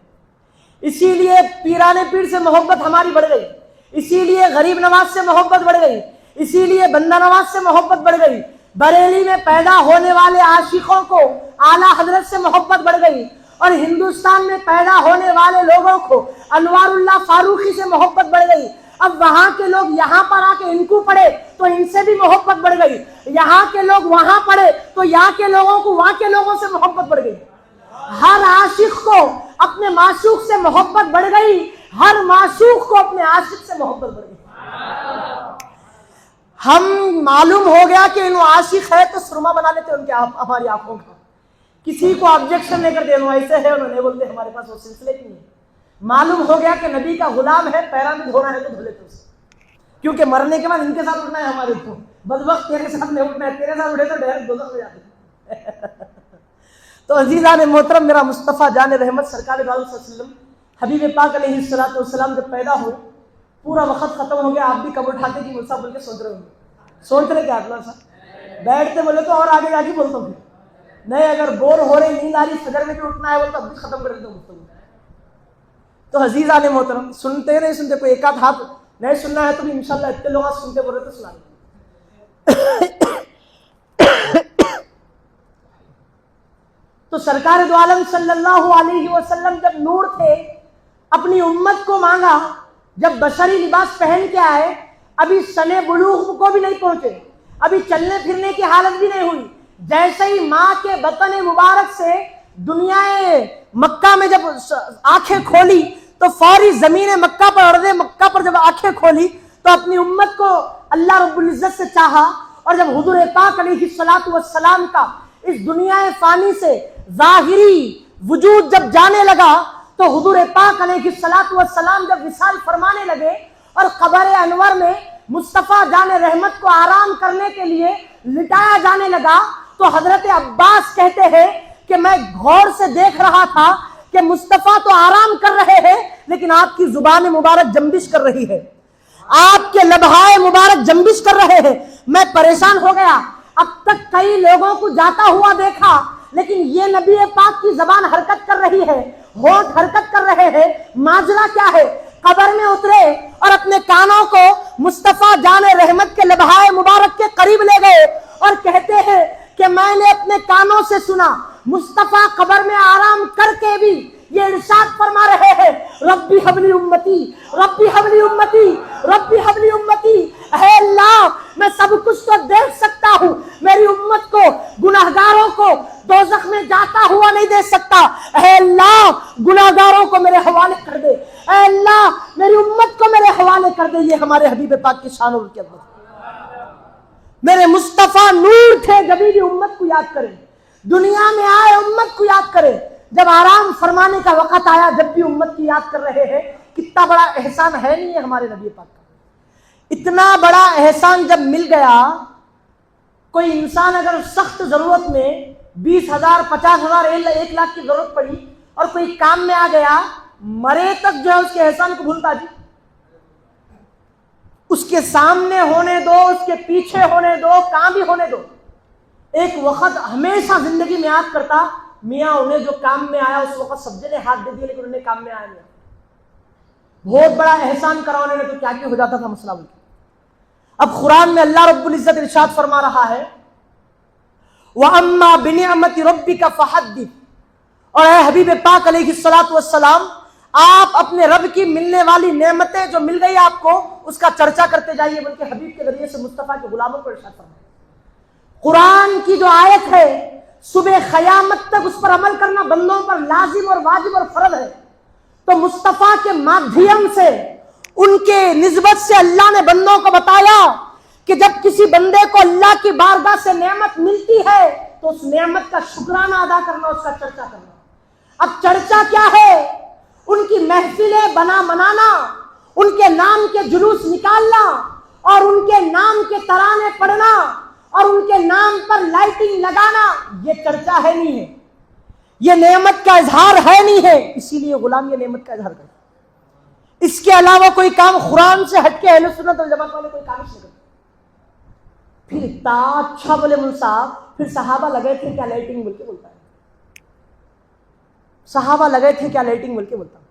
اسی لیے پیران پیر سے محبت ہماری بڑھ گئی، اسی لیے غریب نواز سے محبت بڑھ گئی، اسی لیے بندہ نواز سے محبت بڑھ گئی. بریلی میں پیدا ہونے والے عاشقوں کو اعلیٰ حضرت سے محبت بڑھ گئی، اور ہندوستان میں پیدا ہونے والے لوگوں کو انوار اللہ فاروقی سے محبت بڑھ گئی. اب وہاں کے لوگ یہاں پر آ کے ان کو پڑھے تو ان سے بھی محبت بڑھ گئی، یہاں کے لوگ وہاں پڑھے تو یہاں کے لوگوں کو وہاں کے لوگوں سے محبت بڑھ گئی. ہر عاشق کو اپنے معشوق سے محبت بڑھ گئی، ہر معشوق کو اپنے عاشق سے محبت بڑھ گئی. ہم معلوم ہو گیا کہ انہوں عاشق ہے تو سرما بنا لیتے ان کے ہماری آنکھوں کا، کسی کو آبجیکشن نہیں کرتے، انہوں ایسے ہے انہوں نے بولتے ہمارے پاس وہ سلسلے کی نہیں. معلوم ہو گیا کہ نبی کا غلام ہے، پیرا میں دھونا ہے تو دھو لیتے اسے، کیونکہ مرنے کے بعد ان کے ساتھ اٹھنا ہے ہمارے کو. بدبخت تیرے ساتھ نہیں اٹھنا ہے، تیرے ساتھ اٹھے تو ڈائریکٹ دوزخ میں جاتے. تو عزیزان محترم، میرا مصطفیٰ جان رحمت سرکار دو عالم صلی اللہ علیہ وسلم حبیب پاک علیہ الصلوۃ والسلام جب پیدا ہوئے، پورا وقت ختم ہو گیا. آپ بھی کب اٹھاتے کہ مصطفیٰ بول کے سوچ رہے ہوں، سوچ رہے کیا اگلا سا بیٹھتے بولے تو اور آگے جا کے بولتا ہوں نہیں، اگر بور ہو رہے نیند آ رہی فجر میں بھی اٹھنا ہے وہ تو اب بھی ختم کر دیتا ہوں. تو عزیزان محترم، سنتے نہیں سنتے، کوئی ایک آدھ ہاتھ نہیں سننا ہے تو بھی انشاءاللہ اتنے لوگ سنتے بول رہے تو سنا دیں. تو سرکار دو عالم صلی اللہ علیہ وسلم جب نور تھے، اپنی امت کو مانگا، جب بشری لباس پہن کے آئے، ابھی سنے بلوغ کو بھی نہیں پہنچے، ابھی چلنے پھرنے کی حالت بھی نہیں ہوئی، جیسے ہی ماں کے بطن مبارک سے دنیا مکہ میں جب آنکھیں کھولی تو فوری زمین مکہ پر، ارض مکہ پر جب آنکھیں کھولی تو اپنی امت کو اللہ رب العزت سے چاہا، اور جب حضور پاک علیہ الصلوۃ والسلام کا اس دنیا فانی سے ظاہری وجود جب جانے لگا تو حضور پاک علیہ الصلوۃ والسلام جب وصال فرمانے لگے اور قبر انور میں مصطفیٰ جان رحمت کو آرام کرنے کے لیے لٹایا جانے لگا تو حضرت عباس کہتے ہیں کہ میں غور سے دیکھ رہا تھا کہ مصطفیٰ تو آرام کر رہے ہیں لیکن آپ کی زبان مبارک جنبش کر رہی ہے، آپ کے لبہائے مبارک جنبش کر رہے ہیں۔ میں پریشان ہو گیا، اب تک کئی لوگوں کو جاتا ہوا دیکھا لیکن یہ نبی پاک کی زبان حرکت کر رہی ہے، ہونٹ حرکت کر رہے ہیں، ماجرا کیا ہے؟ قبر میں اترے اور اپنے کانوں کو مصطفیٰ جان رحمت کے لبہائے مبارک کے قریب لے گئے اور کہتے ہیں کہ میں نے اپنے کانوں سے سنا مصطفیٰ قبر میں آرام کر کے بھی یہ ارشاد فرما رہے ہیں، ربی حبلی امتی، ربی حبلی امتی، ربی حبلی امتی۔ اے اللہ میں سب کچھ تو دیکھ سکتا ہوں، میری امت کو، گناہگاروں کو دوزخ میں جاتا ہوا نہیں دیکھ سکتا، اے اللہ گناہگاروں کو میرے حوالے کر دے، اے اللہ میری امت کو میرے حوالے کر دے۔ یہ ہمارے حبیب پاک کی شان اور کی عظمت۔ میرے مصطفیٰ نور تھے، جبھی بھی امت کو یاد کریں، دنیا میں آئے امت کو یاد کریں، جب آرام فرمانے کا وقت آیا جب بھی امت کی یاد کر رہے ہیں۔ کتنا بڑا احسان ہے نہیں ہے ہمارے نبی پاک کا؟ اتنا بڑا احسان جب مل گیا، کوئی انسان اگر سخت ضرورت میں 20,000 50,000 1 لاکھ کی ضرورت پڑی اور کوئی کام میں آ گیا، مرے تک جو ہے اس کے احسان کو بھولتا جی؟ اس کے سامنے ہونے دو، اس کے پیچھے ہونے دو، کہاں بھی ہونے دو۔ ایک وقت ہمیشہ زندگی میں یاد کرتا، میاں انہیں جو کام میں آیا اس وقت سبزے نے ہاتھ دے دیا لیکن انہیں کام میں آیا نہیں، بہت بڑا احسان کرا انہوں نے تو کیا ہو جاتا تھا مسئلہ بول کے۔ اب قرآن میں اللہ رب العزت ارشاد فرما رہا ہے، وَأَمَّا بِنِعْمَةِ رَبِّكَ فَحَدِّثْ، اور اے حبیب پاک علیہ الصلوۃ والسلام آپ اپنے رب کی ملنے والی نعمتیں جو مل گئی آپ کو اس کا چرچا کرتے جائیے، بلکہ حبیب کے ذریعے سے مصطفیٰ کے غلاموں کو ارشاد فرمائے۔ قرآن کی جو آیت ہے صبح قیامت تک اس پر عمل کرنا بندوں پر لازم اور واجب اور فرض ہے، تو مصطفیٰ کے مادھیم سے ان کے نسبت سے اللہ نے بندوں کو بتایا کہ جب کسی بندے کو اللہ کی بارگاہ سے نعمت ملتی ہے تو اس نعمت کا شکرانہ ادا کرنا، اس کا چرچا کرنا۔ اب چرچا کیا ہے؟ ان کی محفلیں منانا، ان کے نام کے جلوس نکالنا اور ان کے نام کے ترانے پڑھنا اور ان کے نام پر لائٹنگ لگانا، یہ چرچا ہے نہیں ہے، یہ نعمت کا اظہار ہے نہیں ہے، اسی لیے غلام یہ نعمت کا اظہار کرتا۔ اس کے علاوہ کوئی کام قرآن سے ہٹ کے اہل سنت والجماعت والے کوئی کام نہیں کرتے۔ پھر اتنا اچھا بولے مول صاحب، پھر صحابہ لگے تھے کیا لائٹنگ بول کے بولتا ہے، صحابہ لگے تھے کیا لائٹنگ بول کے بولتا ہے۔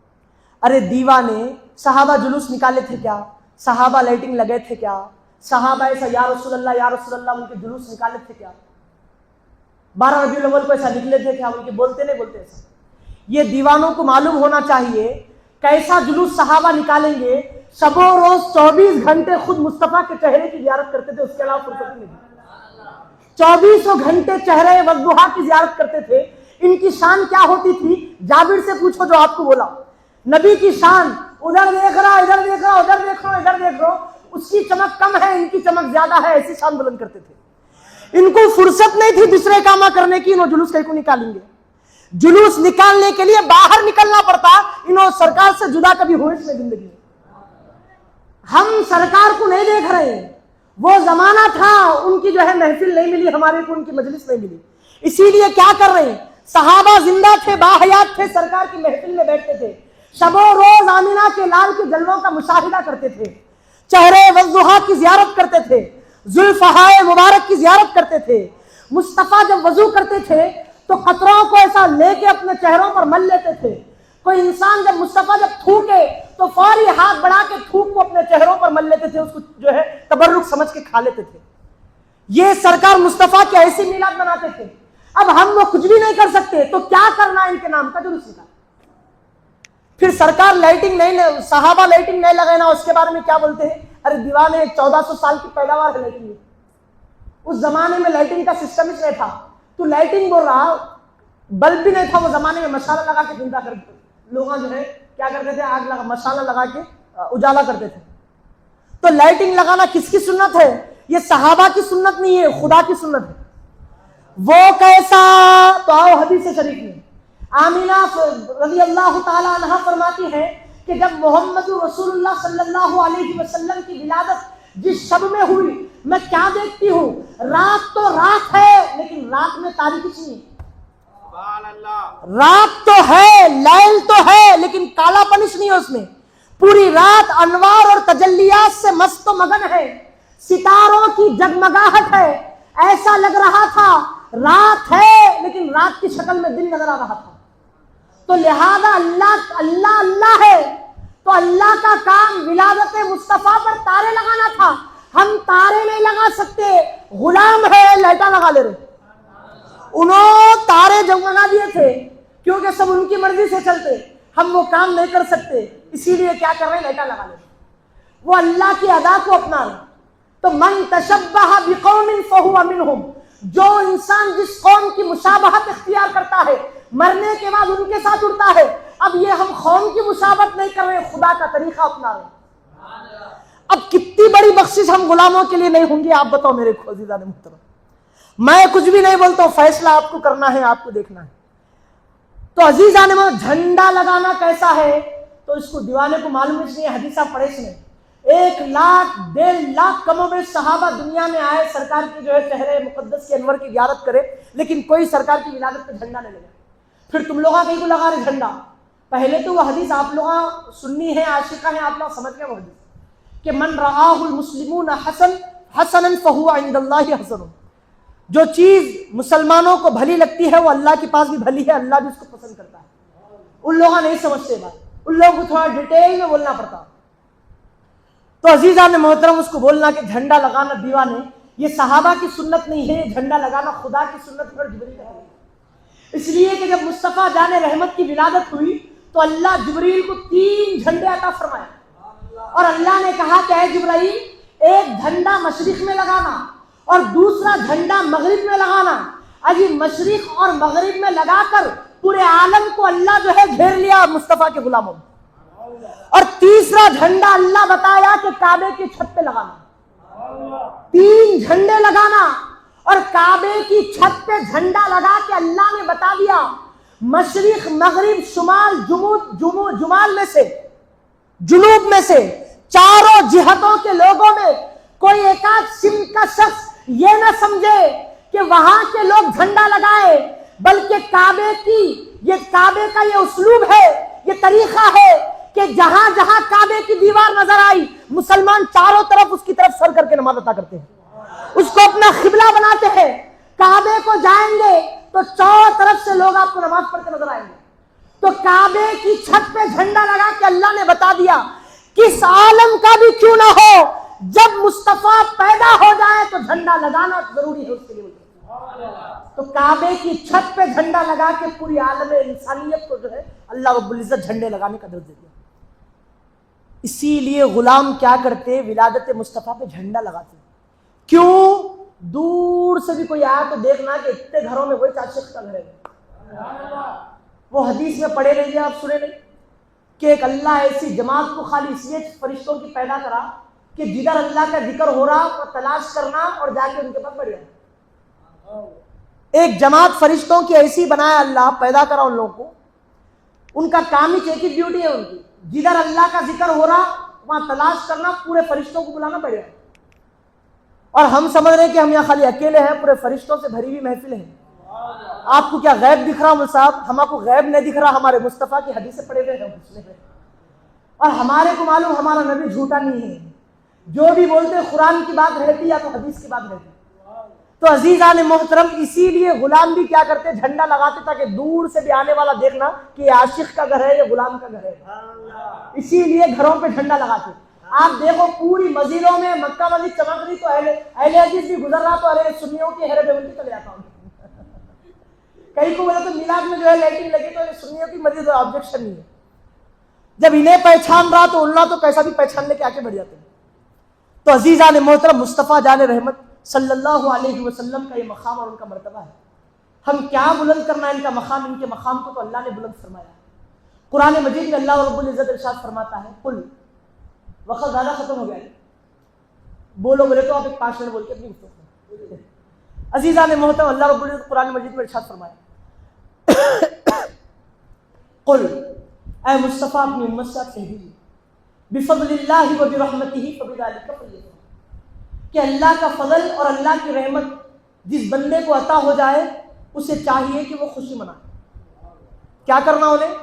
ارے دیوانے، صحابہ جلوس نکالے تھے کیا؟ صحابہ لائٹنگ لگے تھے کیا؟ صحابہ ایسا یا رسول اللہ یا رسول اللہ ان کے جلوس نکالے تھے کیا؟ 12 ربیع الاول کو ایسا نکلے تھے کیا؟ ان کے بولتے نہیں بولتے ایسا؟ یہ دیوانوں کو معلوم ہونا چاہیے کیسا جلوس صحابہ نکالیں گے۔ شب و روز 24 گھنٹے خود مصطفیٰ کے چہرے کی زیارت کرتے تھے، اس کے علاوہ فرصت نہیں تھی۔ 24 گھنٹے چہرے والضحیٰ کی زیارت کرتے تھے۔ ان کی شان کیا ہوتی تھی؟ جابر سے پوچھو جو آپ کو بولا، نبی کی شان ادھر دیکھ رہا، ادھر دیکھ رہا، ادھر دیکھ رہا، ادھر دیکھ رہا، اس کی چمک کم ہے، ان کی چمک زیادہ ہے، ایسی شان بلند کرتے تھے۔ ان کو فرصت نہیں تھی دوسرے کام کرنے کی، انہوں جلوس کہیں کو نکالیں گے۔ جلوس نکالنے کے لیے باہر نکلنا پڑتا، انہوں سرکار سے جدا کبھی ہوئے اس میں زندگی میں۔ ہم سرکار کو نہیں دیکھ رہے ہیں، وہ زمانہ تھا ان کی جو ہے محفل نہیں ملی ہمارے کو، ان کی مجلس نہیں ملی، اسی لیے کیا کر رہے ہیں؟ صحابہ زندہ تھے، باحیات تھے، سرکار کی محفل میں بیٹھتے تھے، شب و روز آمینہ کے لال کے جلووں کا مشاہدہ کرتے تھے، چہرے والضحیٰ کی زیارت کرتے تھے، ذوالفحائے مبارک کی زیارت کرتے تھے۔ مصطفیٰ جب وضو کرتے تھے تو قطروں کو ایسا لے کے اپنے چہروں پر مل لیتے تھے۔ کوئی انسان جب مصطفیٰ جب تھوکے تو فوری ہاتھ بڑھا کے تھوک کو اپنے چہروں پر مل لیتے تھے، اس کو جو ہے تبرک سمجھ کے کھا لیتے تھے۔ یہ سرکار مصطفیٰ کی ایسی میلاد مناتے تھے۔ اب ہم وہ کچھ بھی نہیں کر سکتے تو کیا کرنا ہے؟ ان کے نام کا جلوس نکالنا۔ پھر سرکار لائٹنگ نہیں، صحابہ لائٹنگ نہیں لگانا، اس کے بارے میں کیا بولتے ہیں؟ ارے دیوانے 1400 سال کی پیداوار ہے لائٹنگ کی. اس زمانے میں لائٹنگ کا سسٹم ہی نہیں تھا. تو لائٹنگ بول رہا, بلب بھی نہیں تھا وہ زمانے میں, مشالہ لگا کے زندہ کرتے لوگ جو ہے کیا کرتے تھے, آگ لگا مشالہ لگا کے اجالا کرتے تھے. تو لائٹنگ لگانا کس کی سنت ہے؟ یہ صحابہ کی سنت نہیں ہے, خدا کی سنت ہے. وہ کیسا؟ تو آؤ حدیث شریف میں آمینہ رضی اللہ تعالی عنہا فرماتی ہے کہ جب محمد رسول اللہ صلی اللہ علیہ وسلم کی ولادت جس شب میں ہوئی, میں کیا دیکھتی ہوں, رات تو رات ہے لیکن رات میں تاریکی نہیں. رات تو ہے, لیل تو ہے, لیکن کالا پنش نہیں ہے اس میں. پوری رات انوار اور تجلیات سے مست و مگن ہے, ستاروں کی جگمگاہٹ ہے. ایسا لگ رہا تھا رات ہے لیکن رات کی شکل میں دن نظر آ رہا تھا. تو لہذا اللہ اللہ اللہ ہے, تو اللہ کا کام ولادت مصطفیٰ پر تارے لگانا تھا. ہم تارے نہیں لگا سکتے, غلام ہے لائٹا لگا لے رہے. انہوں تارے جگمگا دیے تھے کیونکہ سب ان کی مرضی سے چلتے, ہم وہ کام نہیں کر سکتے, اسی لیے کیا کر رہے ہیں, لائٹا لگا لے رہے. وہ اللہ کی ادا کو اپنا رہے. تو من تشبہ بقوم فہو منہم, جو انسان جس قوم کی مشابہت اختیار کرتا ہے مرنے کے بعد ان کے ساتھ اڑتا ہے. اب یہ ہم قوم کی مشابہت نہیں کر رہے, خدا کا طریقہ اپنا رہے. اب کتنی بڑی بخشش ہم غلاموں کے لیے نہیں ہوں گی, آپ بتاؤ میرے عزیزان محترم. میں کچھ بھی نہیں بولتا ہوں, فیصلہ آپ کو کرنا ہے, آپ کو دیکھنا ہے. تو عزیزان محترم, جھنڈا لگانا کیسا ہے تو اس کو دیوانے کو معلوم نہیں ہے. حدیثہ پڑھے اس میں 1 لاکھ 1.5 لاکھ کم و بیش صحابہ دنیا میں آئے, سرکار کی جو ہے چہرے مقدس کے انور کی زیارت کرے, لیکن کوئی سرکار کی ولادت پہ جھنڈا نہیں لگا. پھر تم لوگ کہیں کو لگا رہے جھنڈا. پہلے تو وہ حدیث آپ لوگ سنی ہے, عاشقہ ہیں, آپ لوگ سمجھ گئے وہ حدیث کہ من رآہ المسلمون حسنا فہو عند اللہ حسن. جو چیز مسلمانوں کو بھلی لگتی ہے وہ اللہ کے پاس بھی بھلی ہے, اللہ بھی اس کو پسند کرتا ہے. ان لوگ نہیں سمجھتے بات, ان لوگوں کو تھوڑا ڈیٹیل میں بولنا پڑتا. تو عزیزان محترم, اس کو بولنا کہ جھنڈا لگانا دیوانے یہ صحابہ کی سنت نہیں ہے, جھنڈا لگانا خدا کی سنت پر جبریل کا ہے. اس لیے کہ جب مصطفیٰ جان رحمت کی ولادت ہوئی تو اللہ جبریل کو 3 جھنڈے عطا فرمائے, اور اللہ نے کہا کہ اے جبرائیل, ایک جھنڈا مشرق میں لگانا اور دوسرا جھنڈا مغرب میں لگانا. اجی مشرق اور مغرب میں لگا کر پورے عالم کو اللہ جو ہے گھیر لیا مصطفیٰ کے غلاموں. اور تیسرا جھنڈا اللہ بتایا کہ کعبے کی چھت پہ لگانا. 3 جھنڈے لگانا, اور کعبے کی چھت پہ جھنڈا لگا کے اللہ نے بتا دیا مشرق مغرب شمال جمال میں سے جنوب میں سے چاروں جہتوں کے لوگوں میں کوئی ایک آدھ سمت کا شخص یہ نہ سمجھے کہ وہاں کے لوگ جھنڈا لگائے, بلکہ کعبے کا یہ اسلوب ہے, یہ طریقہ ہے کہ جہاں جہاں کعبے کی دیوار نظر آئی مسلمان چاروں طرف اس کی طرف سر کر کے نماز ادا کرتے ہیں, اس کو اپنا قبلہ بناتے ہیں. کعبے کو جائیں گے تو چاروں طرف سے لوگ آپ کو نماز پڑھ کے نظر آئیں گے. تو کعبے کی چھت پہ جھنڈا لگا کے اللہ نے بتا دیا کس عالم کا بھی کیوں نہ ہو, جب مصطفیٰ پیدا ہو جائے تو جھنڈا لگانا ضروری ہے اس کے لیے. تو کعبے کی چھت پہ جھنڈا لگا کے پوری عالم انسانیت کو جو ہے اللہ رب العزت جھنڈے لگانے کا درس دے دیا. اسی لیے غلام کیا کرتے, ولادت مصطفیٰ پہ جھنڈا لگاتے. کیوں؟ دور سے بھی کوئی آیا تو دیکھنا کہ اتنے گھروں میں وہی عاشق کا گھر ہے. وہ حدیث میں پڑھے رہیے, آپ سنے نہیں کہ ایک اللہ ایسی جماعت کو خالی اس لیے فرشتوں کی پیدا کرا کہ جدھر اللہ کا ذکر ہو رہا وہ تلاش کرنا اور جا کے ان کے پاس بڑھ جانا. ایک جماعت فرشتوں کی ایسی بنایا اللہ, پیدا کرا ان لوگوں کو, ان کا کام ہی ایک ہی ڈیوٹی ہے ان کی, جدھر اللہ کا ذکر ہو رہا وہاں تلاش کرنا, پورے فرشتوں کو بلانا پڑے گا. اور ہم سمجھ رہے ہیں کہ ہم یہاں خالی اکیلے ہیں, پورے فرشتوں سے بھری ہوئی محفل ہے. آپ کو کیا غیب دکھ رہا مول صاحب؟ ہمارے کو غیب نہیں دکھ رہا, ہمارے مصطفیٰ کی حدیثیں پڑھے ہوئے ہیں. اور ہمارے کو معلوم ہمارا نبی جھوٹا نہیں ہے, جو بھی بولتے قرآن کی بات رہتی یا تو حدیث کی بات رہتی. تو عزیزان محترم, اسی لیے غلام بھی کیا کرتے, جھنڈا لگاتے تاکہ دور سے بھی آنے والا دیکھنا کہ یہ عاشق کا گھر ہے, یہ غلام کا گھر ہے. اسی لیے گھروں پہ جھنڈا لگاتے. آپ دیکھو پوری مسجدوں میں مکہ مسجد چمک رہی تو اہل حدیث بھی گزر رہا تو ارے سنیوں کی ہیرے بے چلے جاتا ہوں. کئی کو بولا تو میلاد میں جو ہے لائٹنگ لگی تو سنیوں کی مسجد آبجیکشن نہیں ہے. جب انہیں پہچان رہا تو اللہ تو کیسا بھی پہچان لے کے آ کے بڑھ جاتے ہیں. تو عزیزان محترم، مصطفیٰ جان رحمت صلی اللہ علیہ وسلم کا یہ مقام اور ان کا مرتبہ ہے. ہم کیا بلند کرنا ہے ان کا مقام؟ ان کے مقام کو تو اللہ نے بلند فرمایا ہے. قرآن مجید میں اللہ رب العزت ارشاد فرماتا ہے، قل، وقت زیادہ ختم ہو گیا ہے، بولو بولے تو آپ ایک 5 منٹ بول کے اپنی گفتگو. عزیزان محترم، اللہ رب العزت قرآن مجید میں ارشاد فرمایا، قل، اے مصطفیٰ اپنی امت سے آپ کہہ دیجیے، بفضل اللہ و برحمتہ فبذلک فلیفرحوا، کہ اللہ کا فضل اور اللہ کی رحمت جس بندے کو عطا ہو جائے اسے چاہیے کہ وہ خوشی منائے. کیا کرنا انہیں؟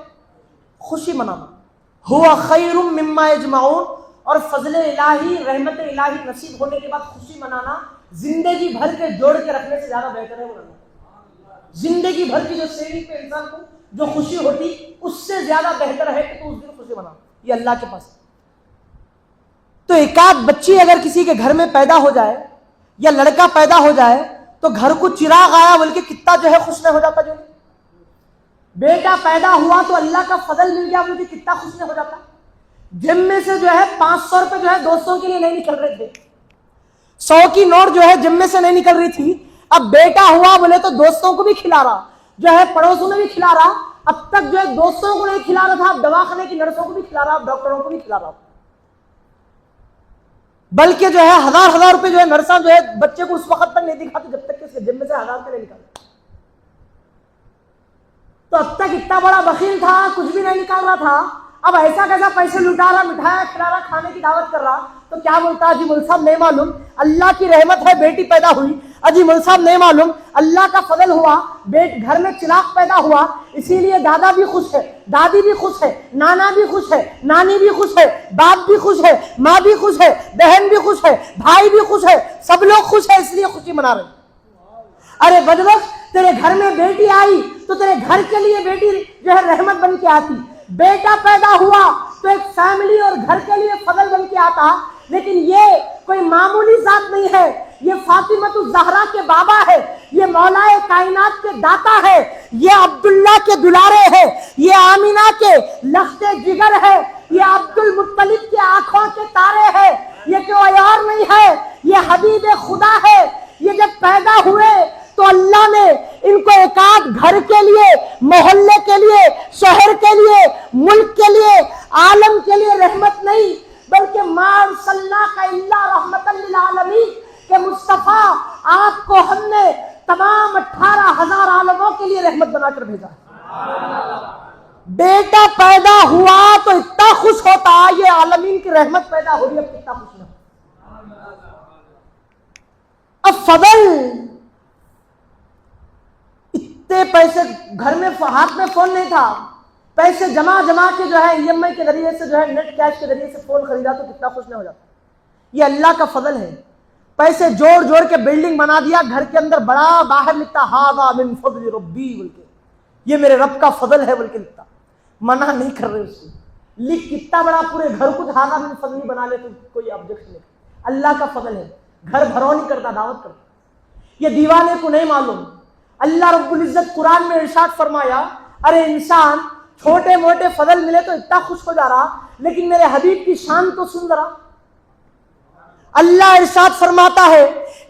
خوشی منانا. ہوا خیر مما یجمعون، اور فضل الہی، رحمت الہی نصیب ہونے کے بعد خوشی منانا زندگی بھر کے جوڑ کے رکھنے سے زیادہ بہتر ہے. زندگی بھر کی جو سیونگ پہ انسان کو جو خوشی ہوتی اس سے زیادہ بہتر ہے کہ تو اس دن خوشی منا. یہ اللہ کے پاس. تو ایک آدھ بچی اگر کسی کے گھر میں پیدا ہو جائے یا لڑکا پیدا ہو جائے تو گھر کو چراغ آیا بلکہ کتنا جو ہے خوش نہ ہو جاتا. جو بیٹا پیدا ہوا تو اللہ کا فضل مل گیا بلکہ کتنا خوش نہ ہو جاتا. جم میں سے جو ہے 500 روپے جو ہے دوستوں کے لیے نہیں نکل رہے تھے، 100 کی نوٹ جو ہے جم میں سے نہیں نکل رہی تھی. اب بیٹا ہوا بولے تو دوستوں کو بھی کھلا رہا، جو ہے پڑوسوں میں بھی کھلا رہا. اب تک جو ہے دوستوں کو نہیں کھلا رہا تھا، اب دواخانے کی نرسوں کو بھی کھلا رہا، اب ڈاکٹروں کو بھی کھلا رہا. بلکہ جو ہے 1000 روپے جو ہے نرساں جو ہے بچے کو اس وقت تک نہیں دکھاتے جب تک کہ اس کے جم میں سے 1000 روپے نہیں نکالتے. تو اب تک اتنا بڑا بخیل تھا، کچھ بھی نہیں نکال رہا تھا، اب ایسا کیسا پیسے لٹا رہا، مٹھایا کھلا رہا، کھانے کی دعوت کر رہا. تو کیا بولتا، جی مول صاحب نہیں معلوم اللہ کی رحمت ہے بیٹی پیدا ہوئی، اجی مول صاحب نہیں معلوم اللہ کا فضل ہوا گھر میں چراغ پیدا ہوا، اسی لیے دادا بھی خوش ہے، دادی بھی خوش ہے، نانا بھی خوش ہے، نانی بھی خوش ہے، باپ بھی خوش ہے، ماں بھی خوش ہے، بہن بھی خوش ہے، بھائی بھی خوش ہے، سب لوگ خوش ہیں، اس لیے خوشی منا رہے ہیں. ارے بدبخت، تیرے گھر میں بیٹی آئی تو تیرے گھر کے لیے بیٹی جو ہے رحمت بن کے آتی. بیٹا پیدا ہوا تو ایک فیملی اور گھر کے لیے فضل بن کے آتا. لیکن یہ کوئی معمولی ذات نہیں ہے، یہ فاطمۃ الزہرا کے بابا ہے، یہ مولا کائنات کے داتا ہے، یہ عبداللہ کے دلارے ہے، یہ آمینہ کے لخت جگر ہے، یہ عبد المطلب کے آنکھوں کے تارے ہے، یہ کوئی اور نہیں ہے، یہ حبیب خدا ہے. یہ جب پیدا ہوئے تو اللہ نے ان کو ایک آدھ گھر کے لیے، محلے کے لیے، شہر کے لیے، ملک کے لیے، عالم کے لیے رحمت نہیں بلکہ ما ارسلناک الا رحمت للعالمین کہ مصطفیٰ آپ کو ہم نے تمام 18,000 عالموں کے لیے رحمت بنا کر بھیجا. بیٹا پیدا ہوا تو اتنا خوش ہوتا، یہ عالمین کی رحمت پیدا ہو رہی ہے، اتنا خوش نہ. اب فضل، اتنے پیسے گھر میں، ہاتھ میں فون نہیں تھا، پیسے جمع کے جو ہے EMI کے ذریعے سے جو ہے نیٹ کیش کے ذریعے سے فون خریدا تو کتنا خوش نہ ہو جاتا. یہ اللہ کا فضل ہے. پیسے جوڑ کے بلڈنگ بنا دیا، گھر کے اندر بڑا باہر لکھتا ھذا من فضل ربی بول کے، یہ میرے رب کا فضل ہے بول کے لکھتا. منع نہیں کر رہے اس کو، لکھ کتنا بڑا پورے گھر کو ھذا من فضل بنا لے تو کوئی آبجیکشن نہیں. اللہ کا فضل ہے. گھر بھرو نہیں کرتا، دعوت کرتا. یہ دیوانے کو نہیں معلوم. اللہ رب العزت قرآن میں ارشاد فرمایا، ارے انسان چھوٹے موٹے فضل ملے تو اتنا خوش ہو جا رہا، لیکن میرے حبیب کی شان تو سن رہا. اللہ ارشاد فرماتا ہے،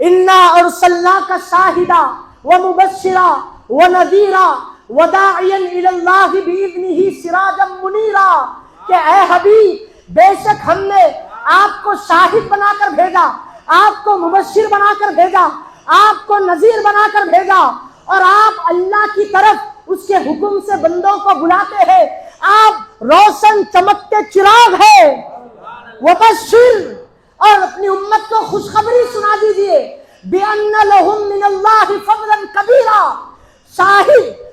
انا ارسلناک شاہدا ومبشرا ونذیرا وداعیا الی اللہ باذنہ سراجا منیرا، کہ اے حبیب بے شک ہم نے آپ کو شاہد بنا کر بھیجا، آپ کو مبشر بنا کر بھیجا، آپ کو نذیر بنا کر بھیجا، اور آپ اللہ کی طرف اس کے حکم سے بندوں کو بلاتے ہیں. آپ روشن چمکتے چراغ ہے. وبشر، اور اپنی امت کو خوشخبری سنا دیجئے، بِأَنَّ لَهُم مِّنَ اللَّهِ فَضْلًا كَبِيرًا، شاہد